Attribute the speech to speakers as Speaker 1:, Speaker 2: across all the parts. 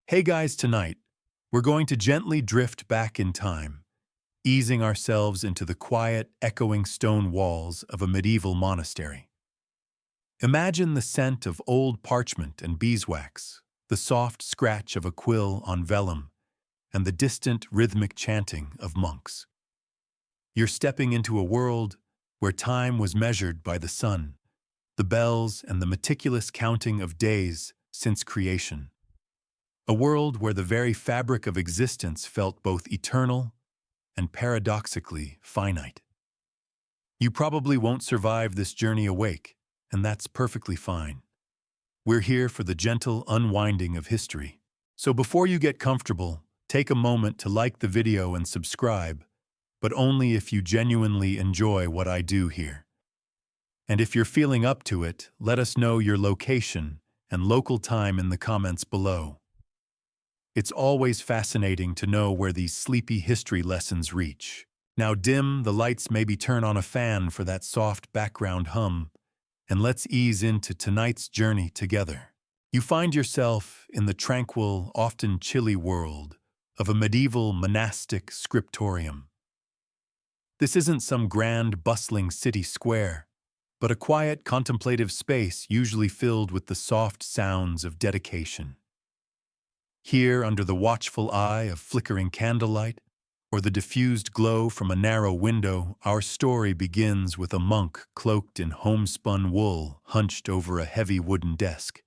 Speaker 1: Hey guys, tonight, we're going to gently drift back in time, easing ourselves into the quiet, echoing stone walls of a medieval monastery. Imagine the scent of old parchment and beeswax, the soft scratch of a quill on vellum, and the distant rhythmic chanting of monks. You're stepping into a world where time was measured by the sun, the bells, and the meticulous counting of days since creation. A world where the very fabric of existence felt both eternal and paradoxically finite. You probably won't survive this journey awake, and that's perfectly fine. We're here for the gentle unwinding of history. So before you get comfortable, take a moment to like the video and subscribe, but only if you genuinely enjoy what I do here. And if you're feeling up to it, let us know your location and local time in the comments below. It's always fascinating to know where these sleepy history lessons reach. Now dim the lights, maybe turn on a fan for that soft background hum, and let's ease into tonight's journey together. You find yourself in the tranquil, often chilly world of a medieval monastic scriptorium. This isn't some grand, bustling city square, but a quiet, contemplative space usually filled with the soft sounds of dedication. Here, under the watchful eye of flickering candlelight, or the diffused glow from a narrow window, our story begins with a monk cloaked in homespun wool hunched over a heavy wooden desk.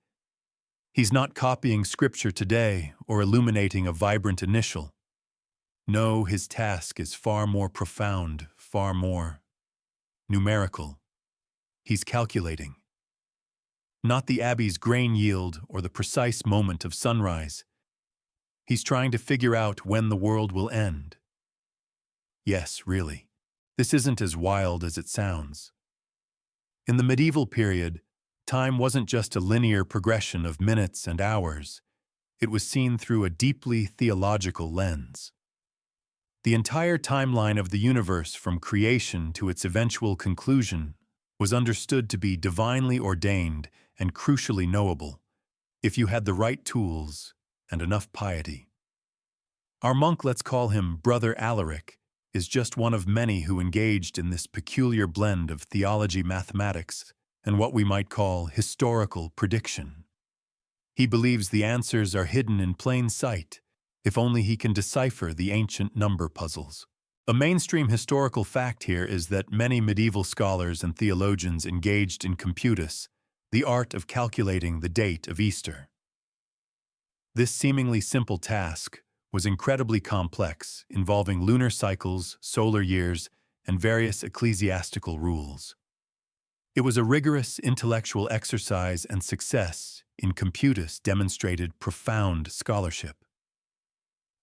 Speaker 1: He's not copying scripture today or illuminating a vibrant initial. No, his task is far more profound, far more numerical. He's calculating. Not the abbey's grain yield or the precise moment of sunrise. He's trying to figure out when the world will end. Yes, really. This isn't as wild as it sounds. In the medieval period, time wasn't just a linear progression of minutes and hours. It was seen through a deeply theological lens. The entire timeline of the universe from creation to its eventual conclusion was understood to be divinely ordained and crucially knowable, if you had the right tools and enough piety. Our monk, let's call him Brother Alaric, is just one of many who engaged in this peculiar blend of theology, mathematics, and what we might call historical prediction. He believes the answers are hidden in plain sight, if only he can decipher the ancient number puzzles. A mainstream historical fact here is that many medieval scholars and theologians engaged in computus, the art of calculating the date of Easter. This seemingly simple task was incredibly complex, involving lunar cycles, solar years, and various ecclesiastical rules. It was a rigorous intellectual exercise, and success in computus demonstrated profound scholarship.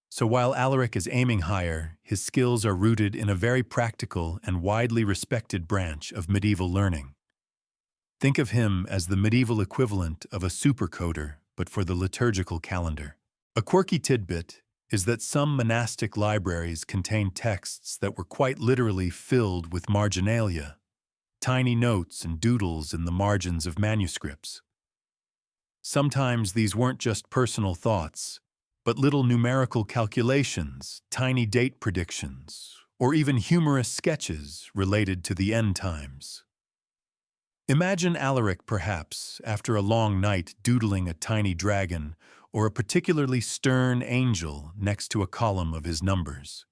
Speaker 1: So while Alaric is aiming higher, his skills are rooted in a very practical and widely respected branch of medieval learning. Think of him as the medieval equivalent of a supercoder, but for the liturgical calendar. A quirky tidbit is that some monastic libraries contain texts that were quite literally filled with marginalia, tiny notes and doodles in the margins of manuscripts. Sometimes these weren't just personal thoughts, but little numerical calculations, tiny date predictions, or even humorous sketches related to the end times. Imagine Alaric, perhaps, after a long night doodling a tiny dragon or a particularly stern angel next to a column of his numbers.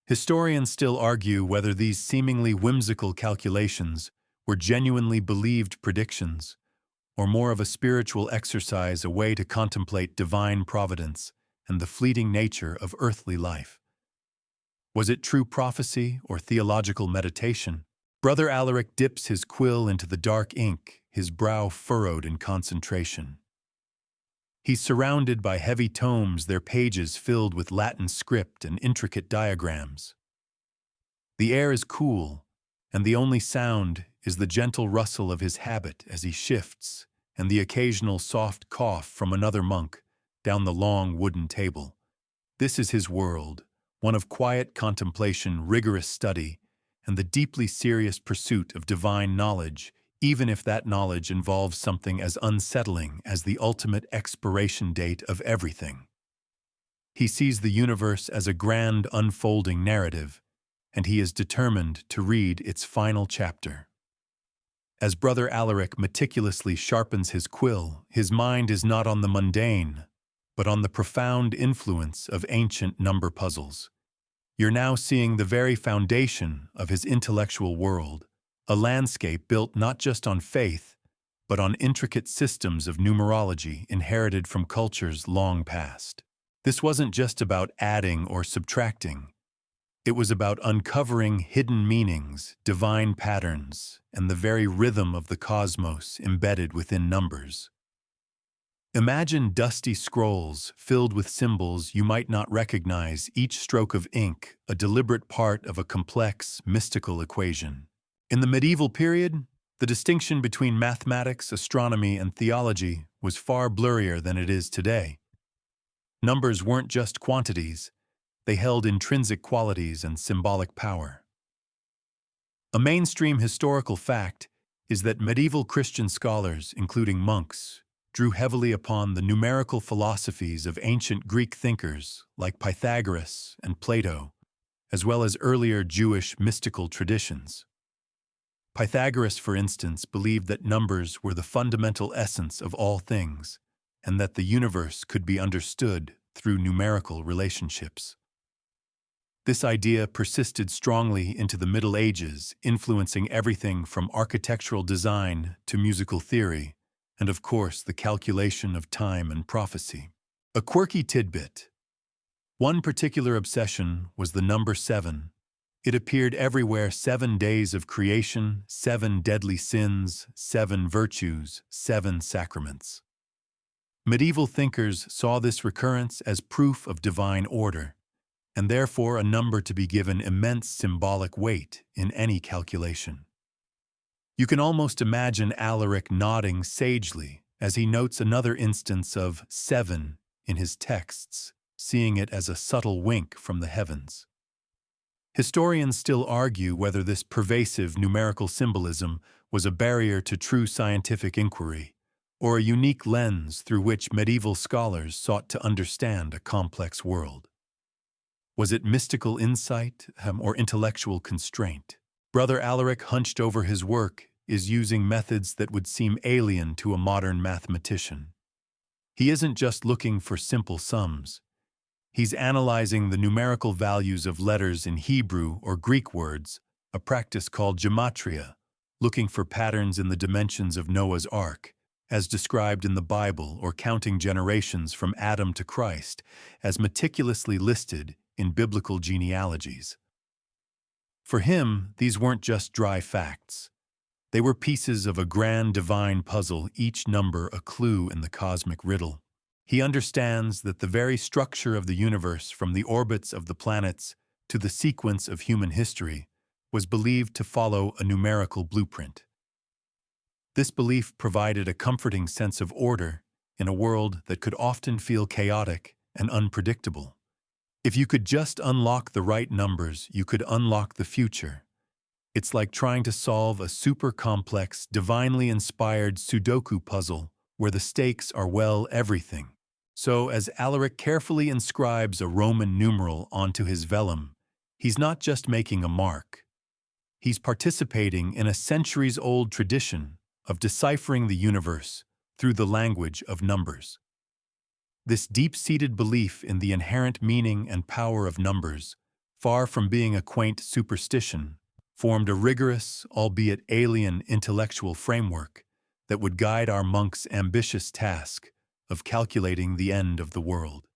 Speaker 1: Historians still argue whether these seemingly whimsical calculations were genuinely believed predictions, or more of a spiritual exercise, a way to contemplate divine providence and the fleeting nature of earthly life. Was it true prophecy or theological meditation? Brother Alaric dips his quill into the dark ink, his brow furrowed in concentration. He's surrounded by heavy tomes, their pages filled with Latin script and intricate diagrams. The air is cool, and the only sound is the gentle rustle of his habit as he shifts, and the occasional soft cough from another monk down the long wooden table. This is his world, one of quiet contemplation, rigorous study, and the deeply serious pursuit of divine knowledge, even if that knowledge involves something as unsettling as the ultimate expiration date of everything. He sees the universe as a grand unfolding narrative, and he is determined to read its final chapter. As Brother Alaric meticulously sharpens his quill, his mind is not on the mundane, but on the profound influence of ancient number puzzles. You're now seeing the very foundation of his intellectual world, a landscape built not just on faith, but on intricate systems of numerology inherited from cultures long past. This wasn't just about adding or subtracting. It was about uncovering hidden meanings, divine patterns, and the very rhythm of the cosmos embedded within numbers. Imagine dusty scrolls filled with symbols you might not recognize, each stroke of ink a deliberate part of a complex, mystical equation. In the medieval period, the distinction between mathematics, astronomy, and theology was far blurrier than it is today. Numbers weren't just quantities. They held intrinsic qualities and symbolic power. A mainstream historical fact is that medieval Christian scholars, including monks, drew heavily upon the numerical philosophies of ancient Greek thinkers like Pythagoras and Plato, as well as earlier Jewish mystical traditions. Pythagoras, for instance, believed that numbers were the fundamental essence of all things, and that the universe could be understood through numerical relationships. This idea persisted strongly into the Middle Ages, influencing everything from architectural design to musical theory, and of course the calculation of time and prophecy. A quirky tidbit. One particular obsession was the number 7. It appeared everywhere: 7 days of creation, 7 deadly sins, 7 virtues, 7 sacraments. Medieval thinkers saw this recurrence as proof of divine order, and therefore a number to be given immense symbolic weight in any calculation. You can almost imagine Alaric nodding sagely as he notes another instance of 7 in his texts, seeing it as a subtle wink from the heavens. Historians still argue whether this pervasive numerical symbolism was a barrier to true scientific inquiry, or a unique lens through which medieval scholars sought to understand a complex world. Was it mystical insight or intellectual constraint? Brother Alaric, hunched over his work, is using methods that would seem alien to a modern mathematician. He isn't just looking for simple sums. He's analyzing the numerical values of letters in Hebrew or Greek words, a practice called gematria, looking for patterns in the dimensions of Noah's Ark, as described in the Bible, or counting generations from Adam to Christ, as meticulously listed in biblical genealogies. For him, these weren't just dry facts. They were pieces of a grand divine puzzle, each number a clue in the cosmic riddle. He understands that the very structure of the universe, from the orbits of the planets to the sequence of human history, was believed to follow a numerical blueprint. This belief provided a comforting sense of order in a world that could often feel chaotic and unpredictable. If you could just unlock the right numbers, you could unlock the future. It's like trying to solve a super complex, divinely inspired Sudoku puzzle where the stakes are, well, everything. So, as Alaric carefully inscribes a Roman numeral onto his vellum, he's not just making a mark. He's participating in a centuries-old tradition of deciphering the universe through the language of numbers. This deep-seated belief in the inherent meaning and power of numbers, far from being a quaint superstition, formed a rigorous, albeit alien, intellectual framework that would guide our monk's ambitious task of calculating the end of the world.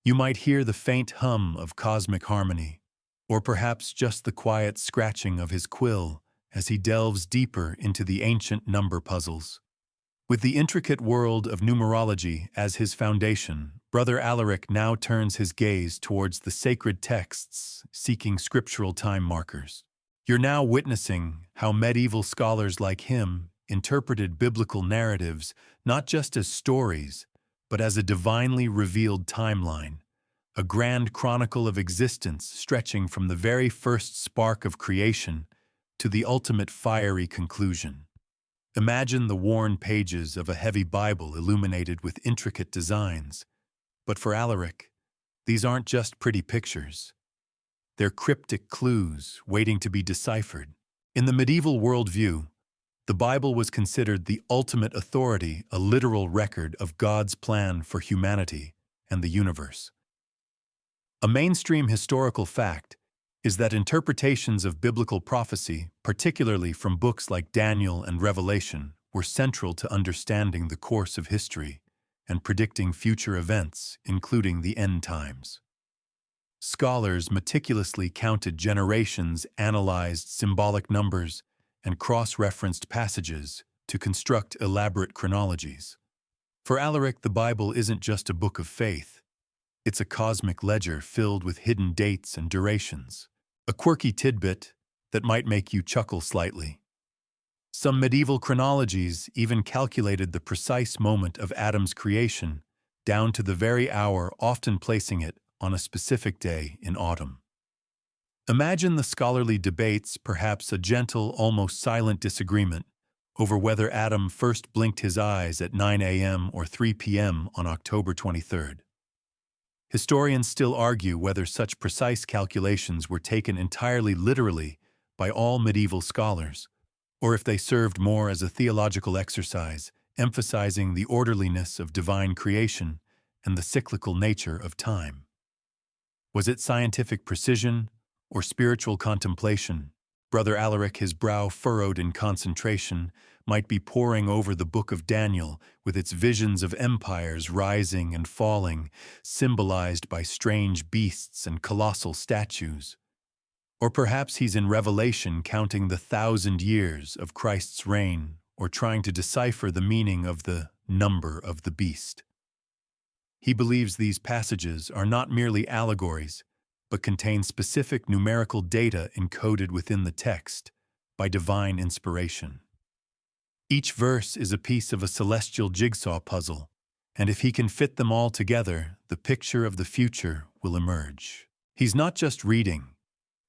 Speaker 1: You might hear the faint hum of cosmic harmony, or perhaps just the quiet scratching of his quill as he delves deeper into the ancient number puzzles. With the intricate world of numerology as his foundation, Brother Alaric now turns his gaze towards the sacred texts, seeking scriptural time markers. You're now witnessing how medieval scholars like him interpreted biblical narratives not just as stories, but as a divinely revealed timeline, a grand chronicle of existence stretching from the very first spark of creation to the ultimate fiery conclusion. Imagine the worn pages of a heavy Bible illuminated with intricate designs. But for Alaric, these aren't just pretty pictures. They're cryptic clues waiting to be deciphered. In the medieval worldview, the Bible was considered the ultimate authority, a literal record of God's plan for humanity and the universe. A mainstream historical fact is that interpretations of biblical prophecy, particularly from books like Daniel and Revelation, were central to understanding the course of history and predicting future events, including the end times. Scholars meticulously counted generations, analyzed symbolic numbers, and cross-referenced passages to construct elaborate chronologies. For Alaric, the Bible isn't just a book of faith. It's a cosmic ledger filled with hidden dates and durations. A quirky tidbit that might make you chuckle slightly. Some medieval chronologies even calculated the precise moment of Adam's creation, down to the very hour, often placing it on a specific day in autumn. Imagine the scholarly debates, perhaps a gentle, almost silent disagreement over whether Adam first blinked his eyes at 9 a.m. or 3 p.m. on October 23rd. Historians still argue whether such precise calculations were taken entirely literally by all medieval scholars, or if they served more as a theological exercise, emphasizing the orderliness of divine creation and the cyclical nature of time. Was it scientific precision or spiritual contemplation? Brother Alaric, his brow furrowed in concentration, might be poring over the book of Daniel with its visions of empires rising and falling, symbolized by strange beasts and colossal statues. Or perhaps he's in Revelation counting the 1,000 years of Christ's reign, or trying to decipher the meaning of the number of the beast. He believes these passages are not merely allegories, but contain specific numerical data encoded within the text by divine inspiration. Each verse is a piece of a celestial jigsaw puzzle, and if he can fit them all together, the picture of the future will emerge. He's not just reading.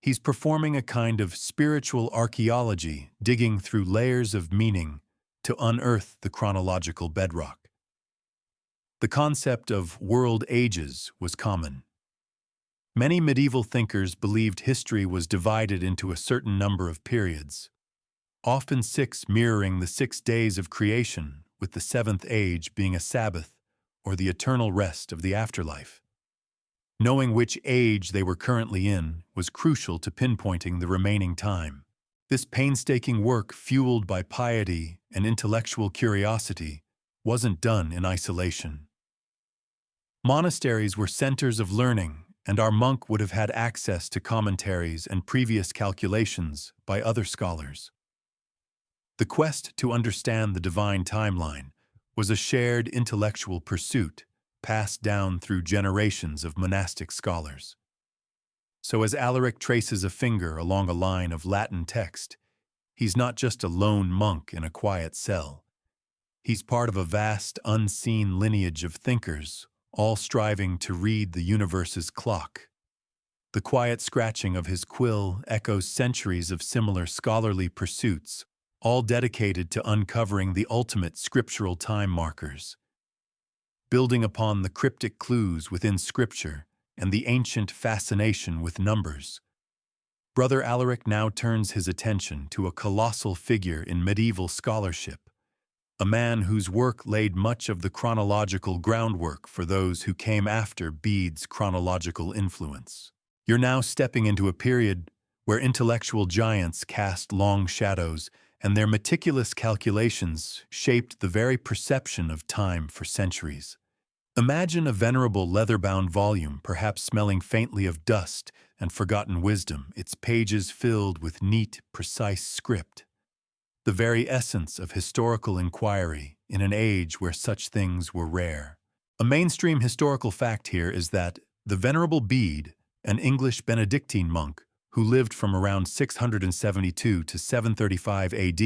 Speaker 1: He's performing a kind of spiritual archaeology, digging through layers of meaning to unearth the chronological bedrock. The concept of world ages was common. Many medieval thinkers believed history was divided into a certain number of periods, often 6 mirroring the 6 days of creation, with the 7th age being a Sabbath or the eternal rest of the afterlife. Knowing which age they were currently in was crucial to pinpointing the remaining time. This painstaking work, fueled by piety and intellectual curiosity, wasn't done in isolation. Monasteries were centers of learning, and our monk would have had access to commentaries and previous calculations by other scholars. The quest to understand the divine timeline was a shared intellectual pursuit passed down through generations of monastic scholars. So as Alaric traces a finger along a line of Latin text, he's not just a lone monk in a quiet cell. He's part of a vast, unseen lineage of thinkers, all striving to read the universe's clock. The quiet scratching of his quill echoes centuries of similar scholarly pursuits, all dedicated to uncovering the ultimate scriptural time markers. Building upon the cryptic clues within Scripture and the ancient fascination with numbers, Brother Alaric now turns his attention to a colossal figure in medieval scholarship, a man whose work laid much of the chronological groundwork for those who came after Bede's chronological influence. You're now stepping into a period where intellectual giants cast long shadows, and their meticulous calculations shaped the very perception of time for centuries. Imagine a venerable leather-bound volume, perhaps smelling faintly of dust and forgotten wisdom, its pages filled with neat, precise script. The very essence of historical inquiry in an age where such things were rare. A mainstream historical fact here is that the Venerable Bede, an English Benedictine monk who lived from around 672 to 735 AD,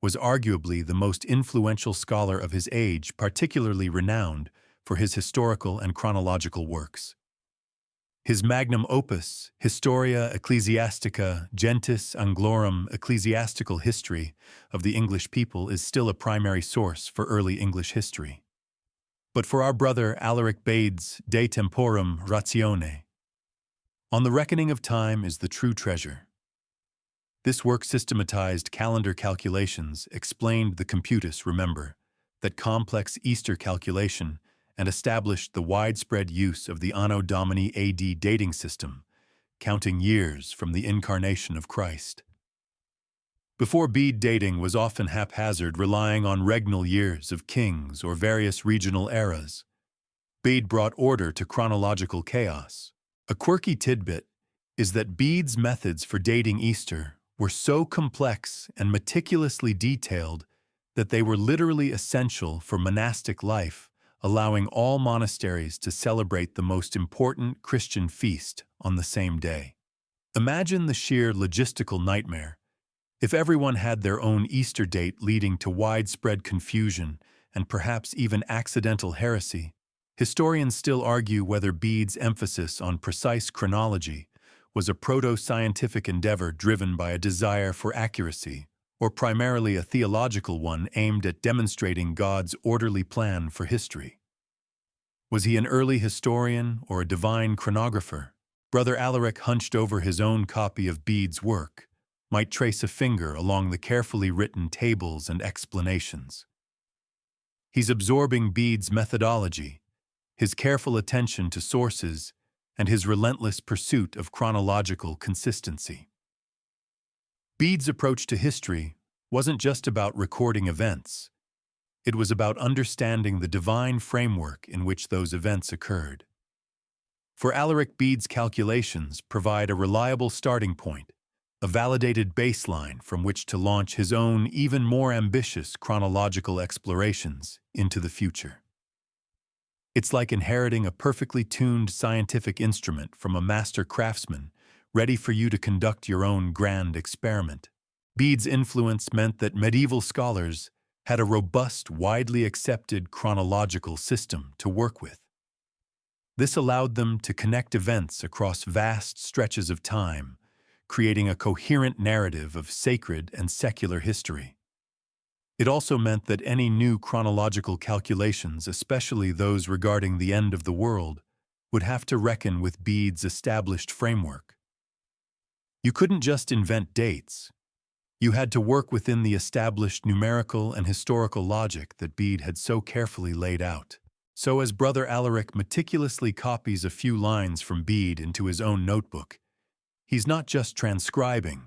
Speaker 1: was arguably the most influential scholar of his age, particularly renowned for his historical and chronological works. His magnum opus, Historia Ecclesiastica Gentis Anglorum Ecclesiastical History of the English People, is still a primary source for early English history. But for our brother Alaric Bede's De Temporum Ratione, On the Reckoning of Time, is the true treasure. This work systematized calendar calculations, explained the computus, remember, that complex Easter calculation, and established the widespread use of the Anno Domini AD dating system, counting years from the incarnation of Christ. Before Bede dating was often haphazard, relying on regnal years of kings or various regional eras. Bede brought order to chronological chaos. A quirky tidbit is that Bede's methods for dating Easter were so complex and meticulously detailed that they were literally essential for monastic life, allowing all monasteries to celebrate the most important Christian feast on the same day. Imagine the sheer logistical nightmare. If everyone had their own Easter date, leading to widespread confusion and perhaps even accidental heresy. Historians still argue whether Bede's emphasis on precise chronology was a proto-scientific endeavor driven by a desire for accuracy, or primarily a theological one aimed at demonstrating God's orderly plan for history. Was he an early historian or a divine chronographer? Brother Alaric, hunched over his own copy of Bede's work, might trace a finger along the carefully written tables and explanations. He's absorbing Bede's methodology, his careful attention to sources, and his relentless pursuit of chronological consistency. Bede's approach to history wasn't just about recording events. It was about understanding the divine framework in which those events occurred. For Alaric, Bede's calculations provide a reliable starting point, a validated baseline from which to launch his own, even more ambitious chronological explorations into the future. It's like inheriting a perfectly tuned scientific instrument from a master craftsman, ready for you to conduct your own grand experiment. Bede's influence meant that medieval scholars had a robust, widely accepted chronological system to work with. This allowed them to connect events across vast stretches of time, creating a coherent narrative of sacred and secular history. It also meant that any new chronological calculations, especially those regarding the end of the world, would have to reckon with Bede's established framework. You couldn't just invent dates. You had to work within the established numerical and historical logic that Bede had so carefully laid out. So as Brother Alaric meticulously copies a few lines from Bede into his own notebook, he's not just transcribing.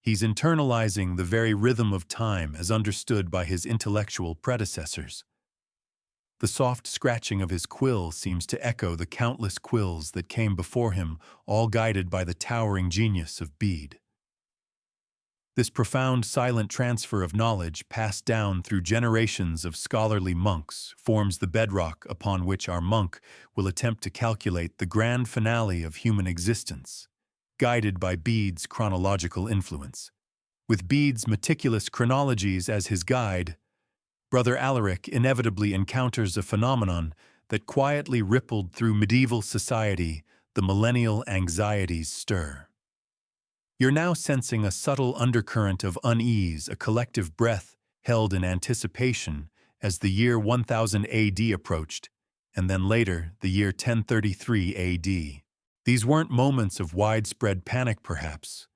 Speaker 1: He's internalizing the very rhythm of time as understood by his intellectual predecessors. The soft scratching of his quill seems to echo the countless quills that came before him, all guided by the towering genius of Bede. This profound silent transfer of knowledge passed down through generations of scholarly monks forms the bedrock upon which our monk will attempt to calculate the grand finale of human existence, guided by Bede's chronological influence. With Bede's meticulous chronologies as his guide, Brother Alaric inevitably encounters a phenomenon that quietly rippled through medieval society, the millennial anxieties stir. You're now sensing a subtle undercurrent of unease, a collective breath held in anticipation as the year 1000 AD approached, and then later the year 1033 AD. These weren't moments of widespread panic, perhaps,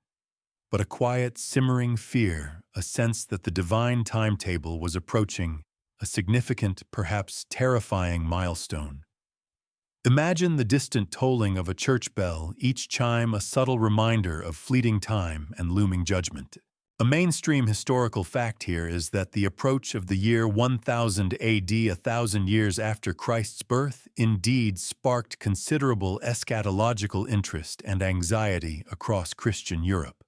Speaker 1: but a quiet, simmering fear, a sense that the divine timetable was approaching a significant, perhaps terrifying milestone. Imagine the distant tolling of a church bell, each chime a subtle reminder of fleeting time and looming judgment. A mainstream historical fact here is that the approach of the year 1000 AD, 1,000 years after Christ's birth, indeed sparked considerable eschatological interest and anxiety across Christian Europe.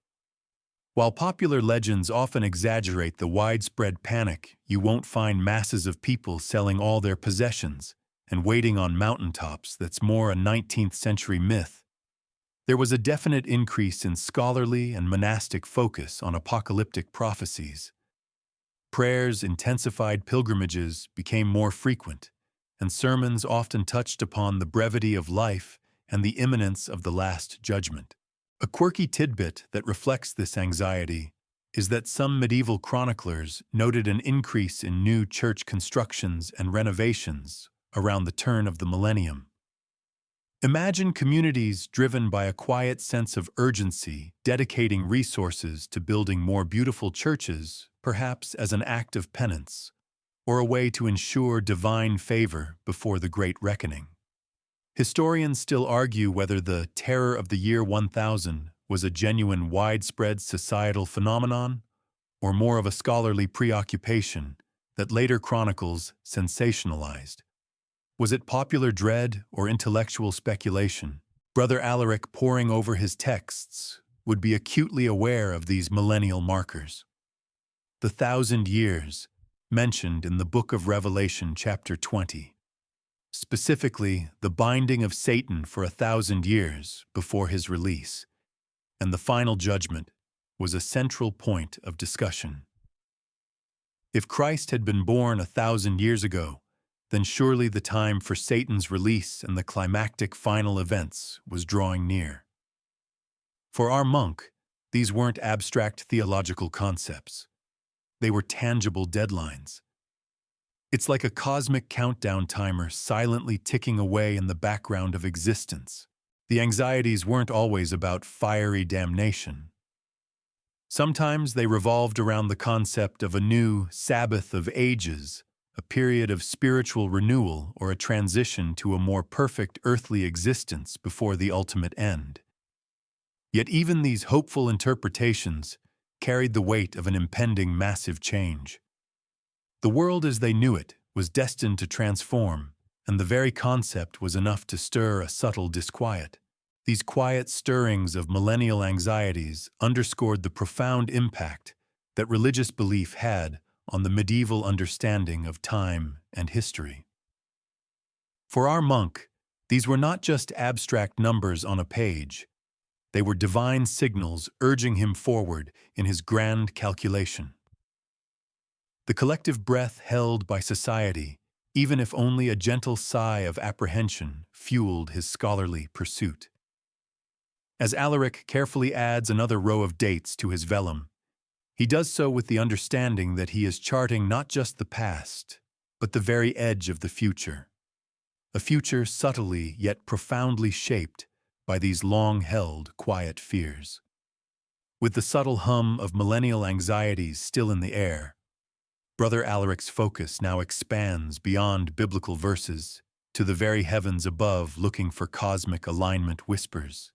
Speaker 1: While popular legends often exaggerate the widespread panic, you won't find masses of people selling all their possessions and waiting on mountaintops. That's more a 19th century myth. There was a definite increase in scholarly and monastic focus on apocalyptic prophecies. Prayers, intensified pilgrimages became more frequent, and sermons often touched upon the brevity of life and the imminence of the Last Judgment. A quirky tidbit that reflects this anxiety is that some medieval chroniclers noted an increase in new church constructions and renovations around the turn of the millennium. Imagine communities driven by a quiet sense of urgency, dedicating resources to building more beautiful churches, perhaps as an act of penance, or a way to ensure divine favor before the Great Reckoning. Historians still argue whether the terror of the year 1000 was a genuine widespread societal phenomenon or more of a scholarly preoccupation that later chronicles sensationalized. Was it popular dread or intellectual speculation? Brother Alaric, poring over his texts, would be acutely aware of these millennial markers. The 1,000 years, mentioned in the Book of Revelation, chapter 20. Specifically, the binding of Satan for 1,000 years before his release, and the final judgment was a central point of discussion. If Christ had been born 1,000 years ago, then surely the time for Satan's release and the climactic final events was drawing near. For our monk, these weren't abstract theological concepts. They were tangible deadlines. It's like a cosmic countdown timer silently ticking away in the background of existence. The anxieties weren't always about fiery damnation. Sometimes they revolved around the concept of a new Sabbath of ages, a period of spiritual renewal or a transition to a more perfect earthly existence before the ultimate end. Yet even these hopeful interpretations carried the weight of an impending massive change. The world as they knew it was destined to transform, and the very concept was enough to stir a subtle disquiet. These quiet stirrings of millennial anxieties underscored the profound impact that religious belief had on the medieval understanding of time and history. For our monk, these were not just abstract numbers on a page. They were divine signals urging him forward in his grand calculation. The collective breath held by society, even if only a gentle sigh of apprehension, fueled his scholarly pursuit. As Alaric carefully adds another row of dates to his vellum, he does so with the understanding that he is charting not just the past, but the very edge of the future. A future subtly yet profoundly shaped by these long-held quiet fears. With the subtle hum of millennial anxieties still in the air, Brother Alaric's focus now expands beyond biblical verses to the very heavens above, looking for cosmic alignment whispers.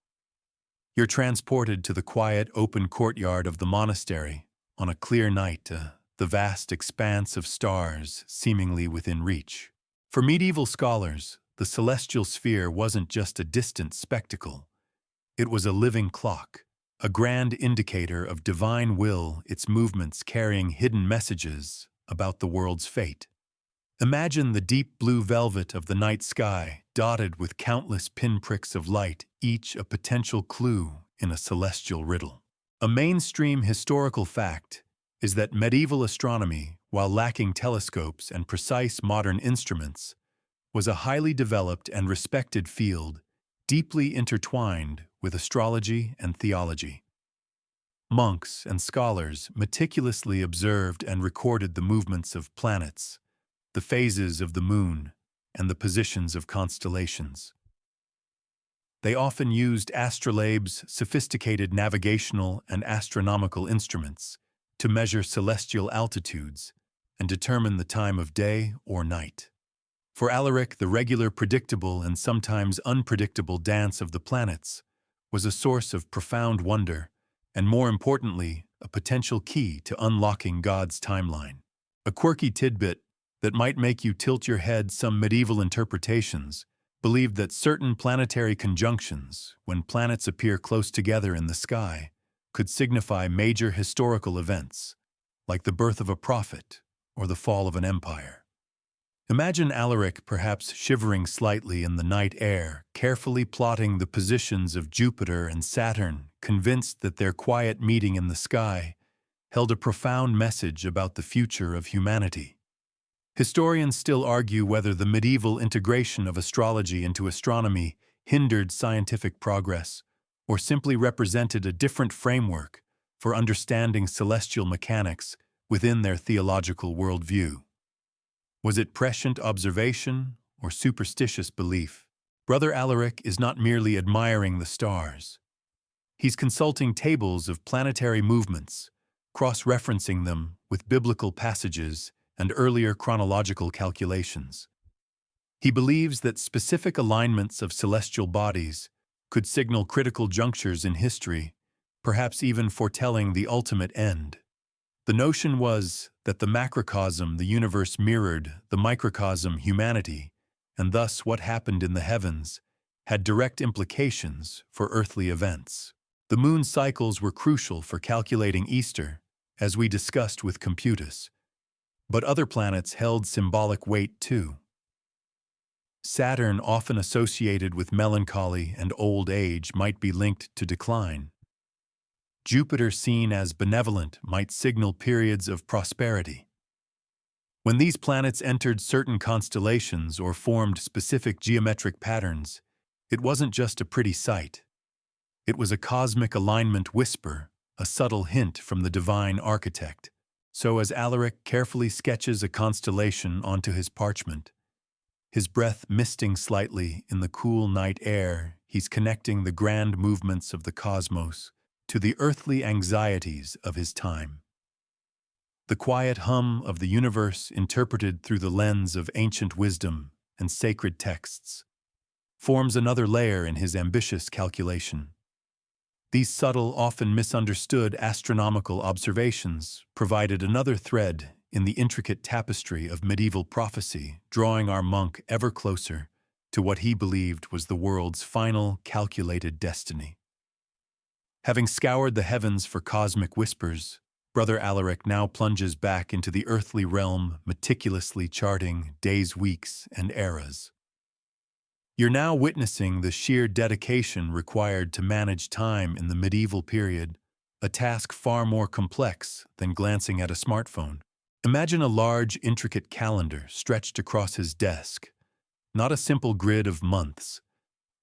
Speaker 1: You're transported to the quiet, open courtyard of the monastery on a clear night, the vast expanse of stars seemingly within reach. For medieval scholars, the celestial sphere wasn't just a distant spectacle. It was a living clock, a grand indicator of divine will, its movements carrying hidden messages about the world's fate. Imagine the deep blue velvet of the night sky, dotted with countless pinpricks of light, each a potential clue in a celestial riddle. A mainstream historical fact is that medieval astronomy, while lacking telescopes and precise modern instruments, was a highly developed and respected field, deeply intertwined with astrology and theology. Monks and scholars meticulously observed and recorded the movements of planets, the phases of the moon, and the positions of constellations. They often used astrolabes, sophisticated navigational and astronomical instruments, to measure celestial altitudes and determine the time of day or night. For Alaric, the regular, predictable, and sometimes unpredictable dance of the planets was a source of profound wonder and, more importantly, a potential key to unlocking God's timeline. A quirky tidbit that might make you tilt your head: some medieval interpretations believed that certain planetary conjunctions, when planets appear close together in the sky, could signify major historical events, like the birth of a prophet or the fall of an empire. Imagine Alaric perhaps shivering slightly in the night air, carefully plotting the positions of Jupiter and Saturn, convinced that their quiet meeting in the sky held a profound message about the future of humanity. Historians still argue whether the medieval integration of astrology into astronomy hindered scientific progress, or simply represented a different framework for understanding celestial mechanics within their theological worldview? Was it prescient observation or superstitious belief? Brother Alaric is not merely admiring the stars. He's consulting tables of planetary movements, cross-referencing them with biblical passages and earlier chronological calculations. He believes that specific alignments of celestial bodies could signal critical junctures in history, perhaps even foretelling the ultimate end. The notion was that the macrocosm, the universe, mirrored the microcosm, humanity, and thus what happened in the heavens had direct implications for earthly events. The moon cycles were crucial for calculating Easter, as we discussed with Computus, but other planets held symbolic weight too. Saturn, often associated with melancholy and old age, might be linked to decline. Jupiter, seen as benevolent, might signal periods of prosperity. When these planets entered certain constellations or formed specific geometric patterns, it wasn't just a pretty sight. It was a cosmic alignment whisper, a subtle hint from the divine architect. So as Alaric carefully sketches a constellation onto his parchment, his breath misting slightly in the cool night air, he's connecting the grand movements of the cosmos to the earthly anxieties of his time. The quiet hum of the universe, interpreted through the lens of ancient wisdom and sacred texts, forms another layer in his ambitious calculation. These subtle, often misunderstood astronomical observations provided another thread in the intricate tapestry of medieval prophecy, drawing our monk ever closer to what he believed was the world's final calculated destiny. Having scoured the heavens for cosmic whispers, Brother Alaric now plunges back into the earthly realm, meticulously charting days, weeks, and eras. You're now witnessing the sheer dedication required to manage time in the medieval period, a task far more complex than glancing at a smartphone. Imagine a large, intricate calendar stretched across his desk, not a simple grid of months,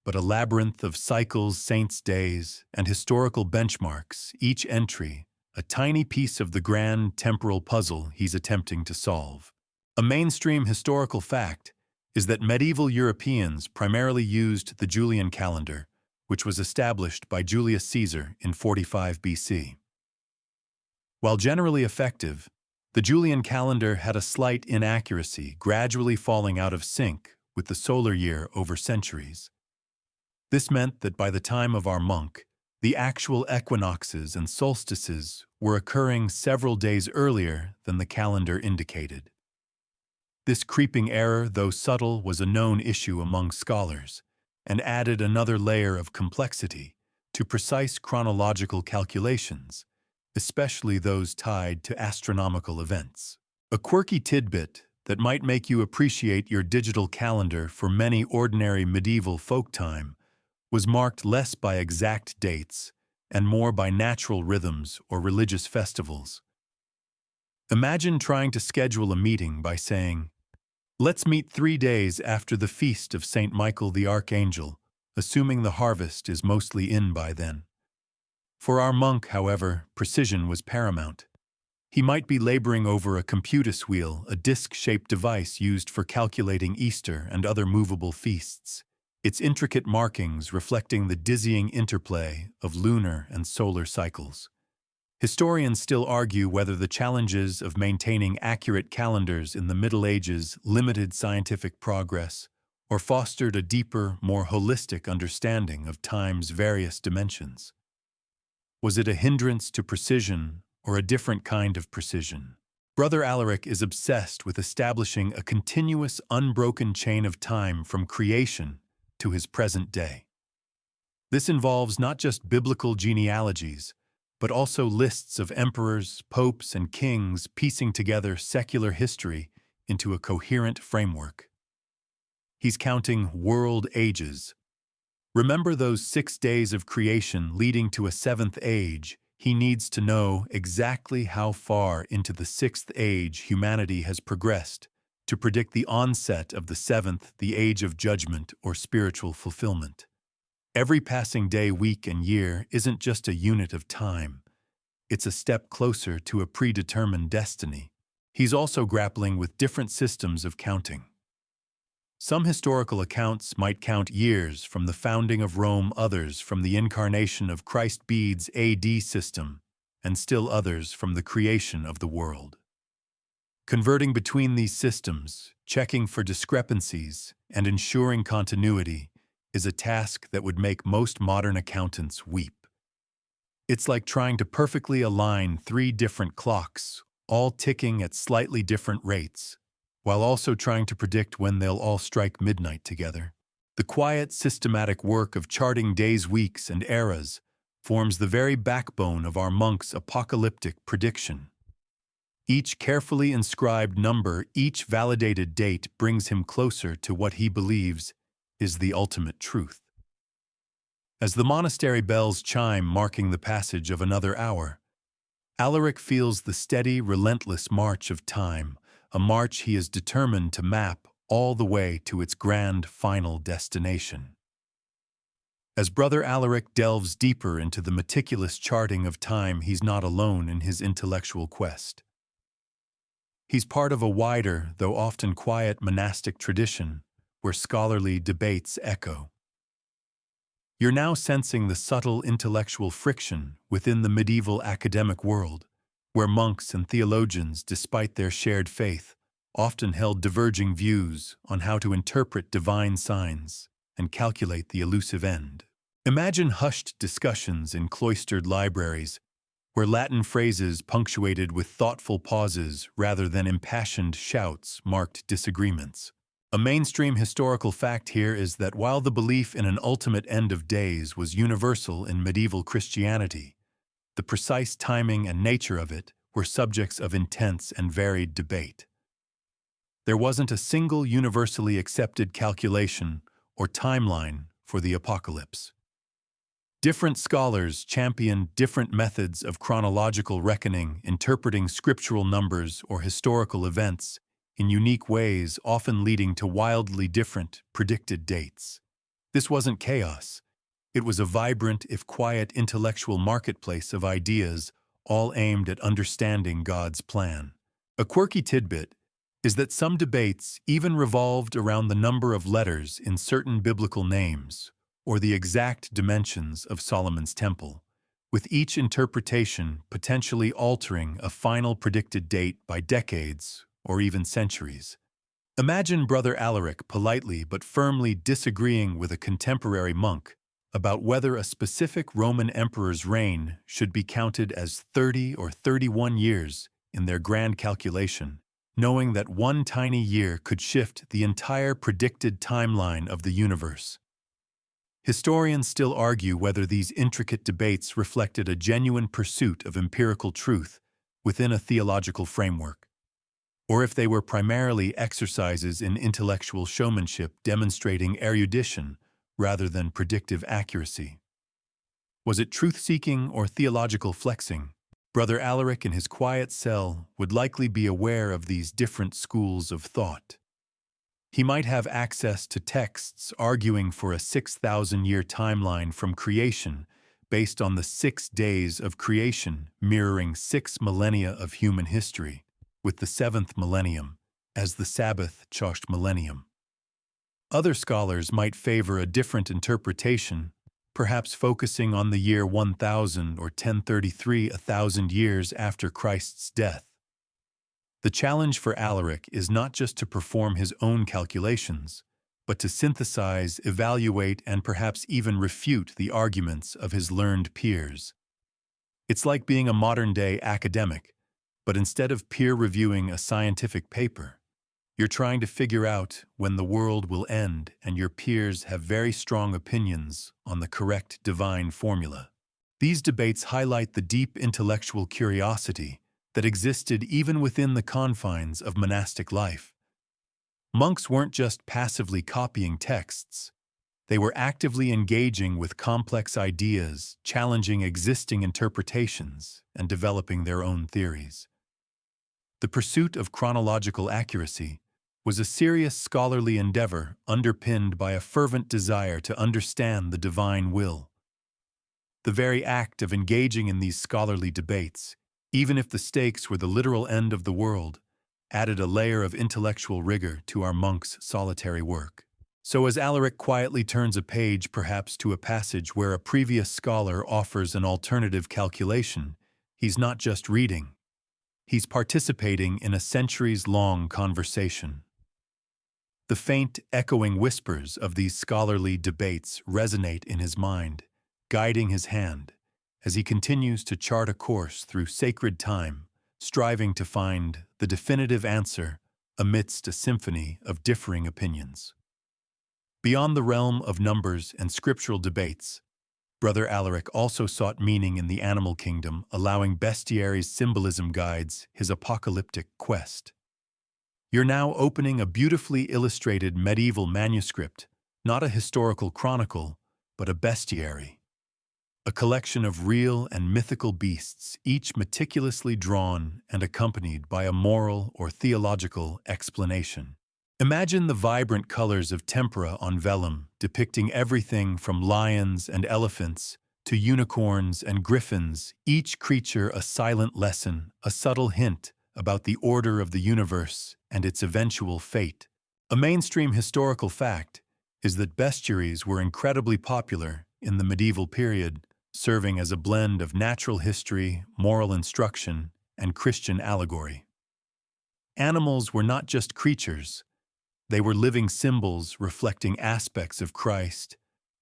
Speaker 1: but a labyrinth of cycles, saints' days, and historical benchmarks, each entry a tiny piece of the grand temporal puzzle he's attempting to solve. A mainstream historical fact is that medieval Europeans primarily used the Julian calendar, which was established by Julius Caesar in 45 BC. While generally effective, the Julian calendar had a slight inaccuracy, gradually falling out of sync with the solar year over centuries. This meant that by the time of our monk, the actual equinoxes and solstices were occurring several days earlier than the calendar indicated. This creeping error, though subtle, was a known issue among scholars and added another layer of complexity to precise chronological calculations, especially those tied to astronomical events. A quirky tidbit that might make you appreciate your digital calendar for many ordinary medieval folk time was marked less by exact dates and more by natural rhythms or religious festivals. Imagine trying to schedule a meeting by saying, "Let's meet 3 days after the feast of St. Michael the Archangel," assuming the harvest is mostly in by then. For our monk, however, precision was paramount. He might be laboring over a computus wheel, a disc-shaped device used for calculating Easter and other movable feasts, its intricate markings reflecting the dizzying interplay of lunar and solar cycles. Historians still argue whether the challenges of maintaining accurate calendars in the Middle Ages limited scientific progress or fostered a deeper, more holistic understanding of time's various dimensions. Was it a hindrance to precision or a different kind of precision? Brother Alaric is obsessed with establishing a continuous, unbroken chain of time from creation to his present day. This involves not just biblical genealogies, but also lists of emperors, popes, and kings piecing together secular history into a coherent framework. He's counting world ages. Remember those 6 days of creation leading to a 7th age? He needs to know exactly how far into the 6th age humanity has progressed to predict the onset of the 7th, the age of judgment or spiritual fulfillment. Every passing day, week, and year isn't just a unit of time. It's a step closer to a predetermined destiny. He's also grappling with different systems of counting. Some historical accounts might count years from the founding of Rome, others from the incarnation of Christ Bede's AD system, and still others from the creation of the world. Converting between these systems, checking for discrepancies, and ensuring continuity is a task that would make most modern accountants weep. It's like trying to perfectly align three different clocks, all ticking at slightly different rates, while also trying to predict when they'll all strike midnight together. The quiet, systematic work of charting days, weeks, and eras forms the very backbone of our monk's apocalyptic prediction. Each carefully inscribed number, each validated date brings him closer to what he believes is the ultimate truth. As the monastery bells chime, marking the passage of another hour, Alaric feels the steady, relentless march of time, a march he is determined to map all the way to its grand final destination. As Brother Alaric delves deeper into the meticulous charting of time, he's not alone in his intellectual quest. He's part of a wider, though often quiet, monastic tradition where scholarly debates echo. You're now sensing the subtle intellectual friction within the medieval academic world, where monks and theologians, despite their shared faith, often held diverging views on how to interpret divine signs and calculate the elusive end. Imagine hushed discussions in cloistered libraries, where Latin phrases punctuated with thoughtful pauses rather than impassioned shouts marked disagreements. A mainstream historical fact here is that while the belief in an ultimate end of days was universal in medieval Christianity, the precise timing and nature of it were subjects of intense and varied debate. There wasn't a single universally accepted calculation or timeline for the apocalypse. Different scholars championed different methods of chronological reckoning, interpreting scriptural numbers or historical events in unique ways, often leading to wildly different predicted dates. This wasn't chaos. It was a vibrant, if quiet, intellectual marketplace of ideas, all aimed at understanding God's plan. A quirky tidbit is that some debates even revolved around the number of letters in certain biblical names, or the exact dimensions of Solomon's temple, with each interpretation potentially altering a final predicted date by decades or even centuries. Imagine Brother Alaric politely but firmly disagreeing with a contemporary monk about whether a specific Roman emperor's reign should be counted as 30 or 31 years in their grand calculation, knowing that one tiny year could shift the entire predicted timeline of the universe. Historians still argue whether these intricate debates reflected a genuine pursuit of empirical truth within a theological framework, or if they were primarily exercises in intellectual showmanship demonstrating erudition rather than predictive accuracy. Was it truth-seeking or theological flexing? Brother Alaric in his quiet cell would likely be aware of these different schools of thought. He might have access to texts arguing for a 6,000-year timeline from creation based on the 6 days of creation mirroring 6 millennia of human history, with the 7th millennium as the Sabbath-chost millennium. Other scholars might favor a different interpretation, perhaps focusing on the year 1000 or 1033, 1,000 years after Christ's death. The challenge for Alaric is not just to perform his own calculations, but to synthesize, evaluate, and perhaps even refute the arguments of his learned peers. It's like being a modern-day academic, but instead of peer-reviewing a scientific paper, you're trying to figure out when the world will end and your peers have very strong opinions on the correct divine formula. These debates highlight the deep intellectual curiosity that existed even within the confines of monastic life. Monks weren't just passively copying texts. They were actively engaging with complex ideas, challenging existing interpretations, and developing their own theories. The pursuit of chronological accuracy was a serious scholarly endeavor underpinned by a fervent desire to understand the divine will. The very act of engaging in these scholarly debates, even if the stakes were the literal end of the world, added a layer of intellectual rigor to our monk's solitary work. So as Alaric quietly turns a page perhaps to a passage where a previous scholar offers an alternative calculation, he's not just reading. He's participating in a centuries-long conversation. The faint, echoing whispers of these scholarly debates resonate in his mind, guiding his hand as he continues to chart a course through sacred time, striving to find the definitive answer amidst a symphony of differing opinions. Beyond the realm of numbers and scriptural debates, Brother Alaric also sought meaning in the animal kingdom, allowing bestiary's symbolism guides his apocalyptic quest. You're now opening a beautifully illustrated medieval manuscript, not a historical chronicle, but a bestiary. A collection of real and mythical beasts, each meticulously drawn and accompanied by a moral or theological explanation. Imagine the vibrant colors of tempera on vellum, depicting everything from lions and elephants to unicorns and griffins, each creature a silent lesson, a subtle hint about the order of the universe and its eventual fate. A mainstream historical fact is that bestiaries were incredibly popular in the medieval period, serving as a blend of natural history, moral instruction, and Christian allegory. Animals were not just creatures. They were living symbols reflecting aspects of Christ,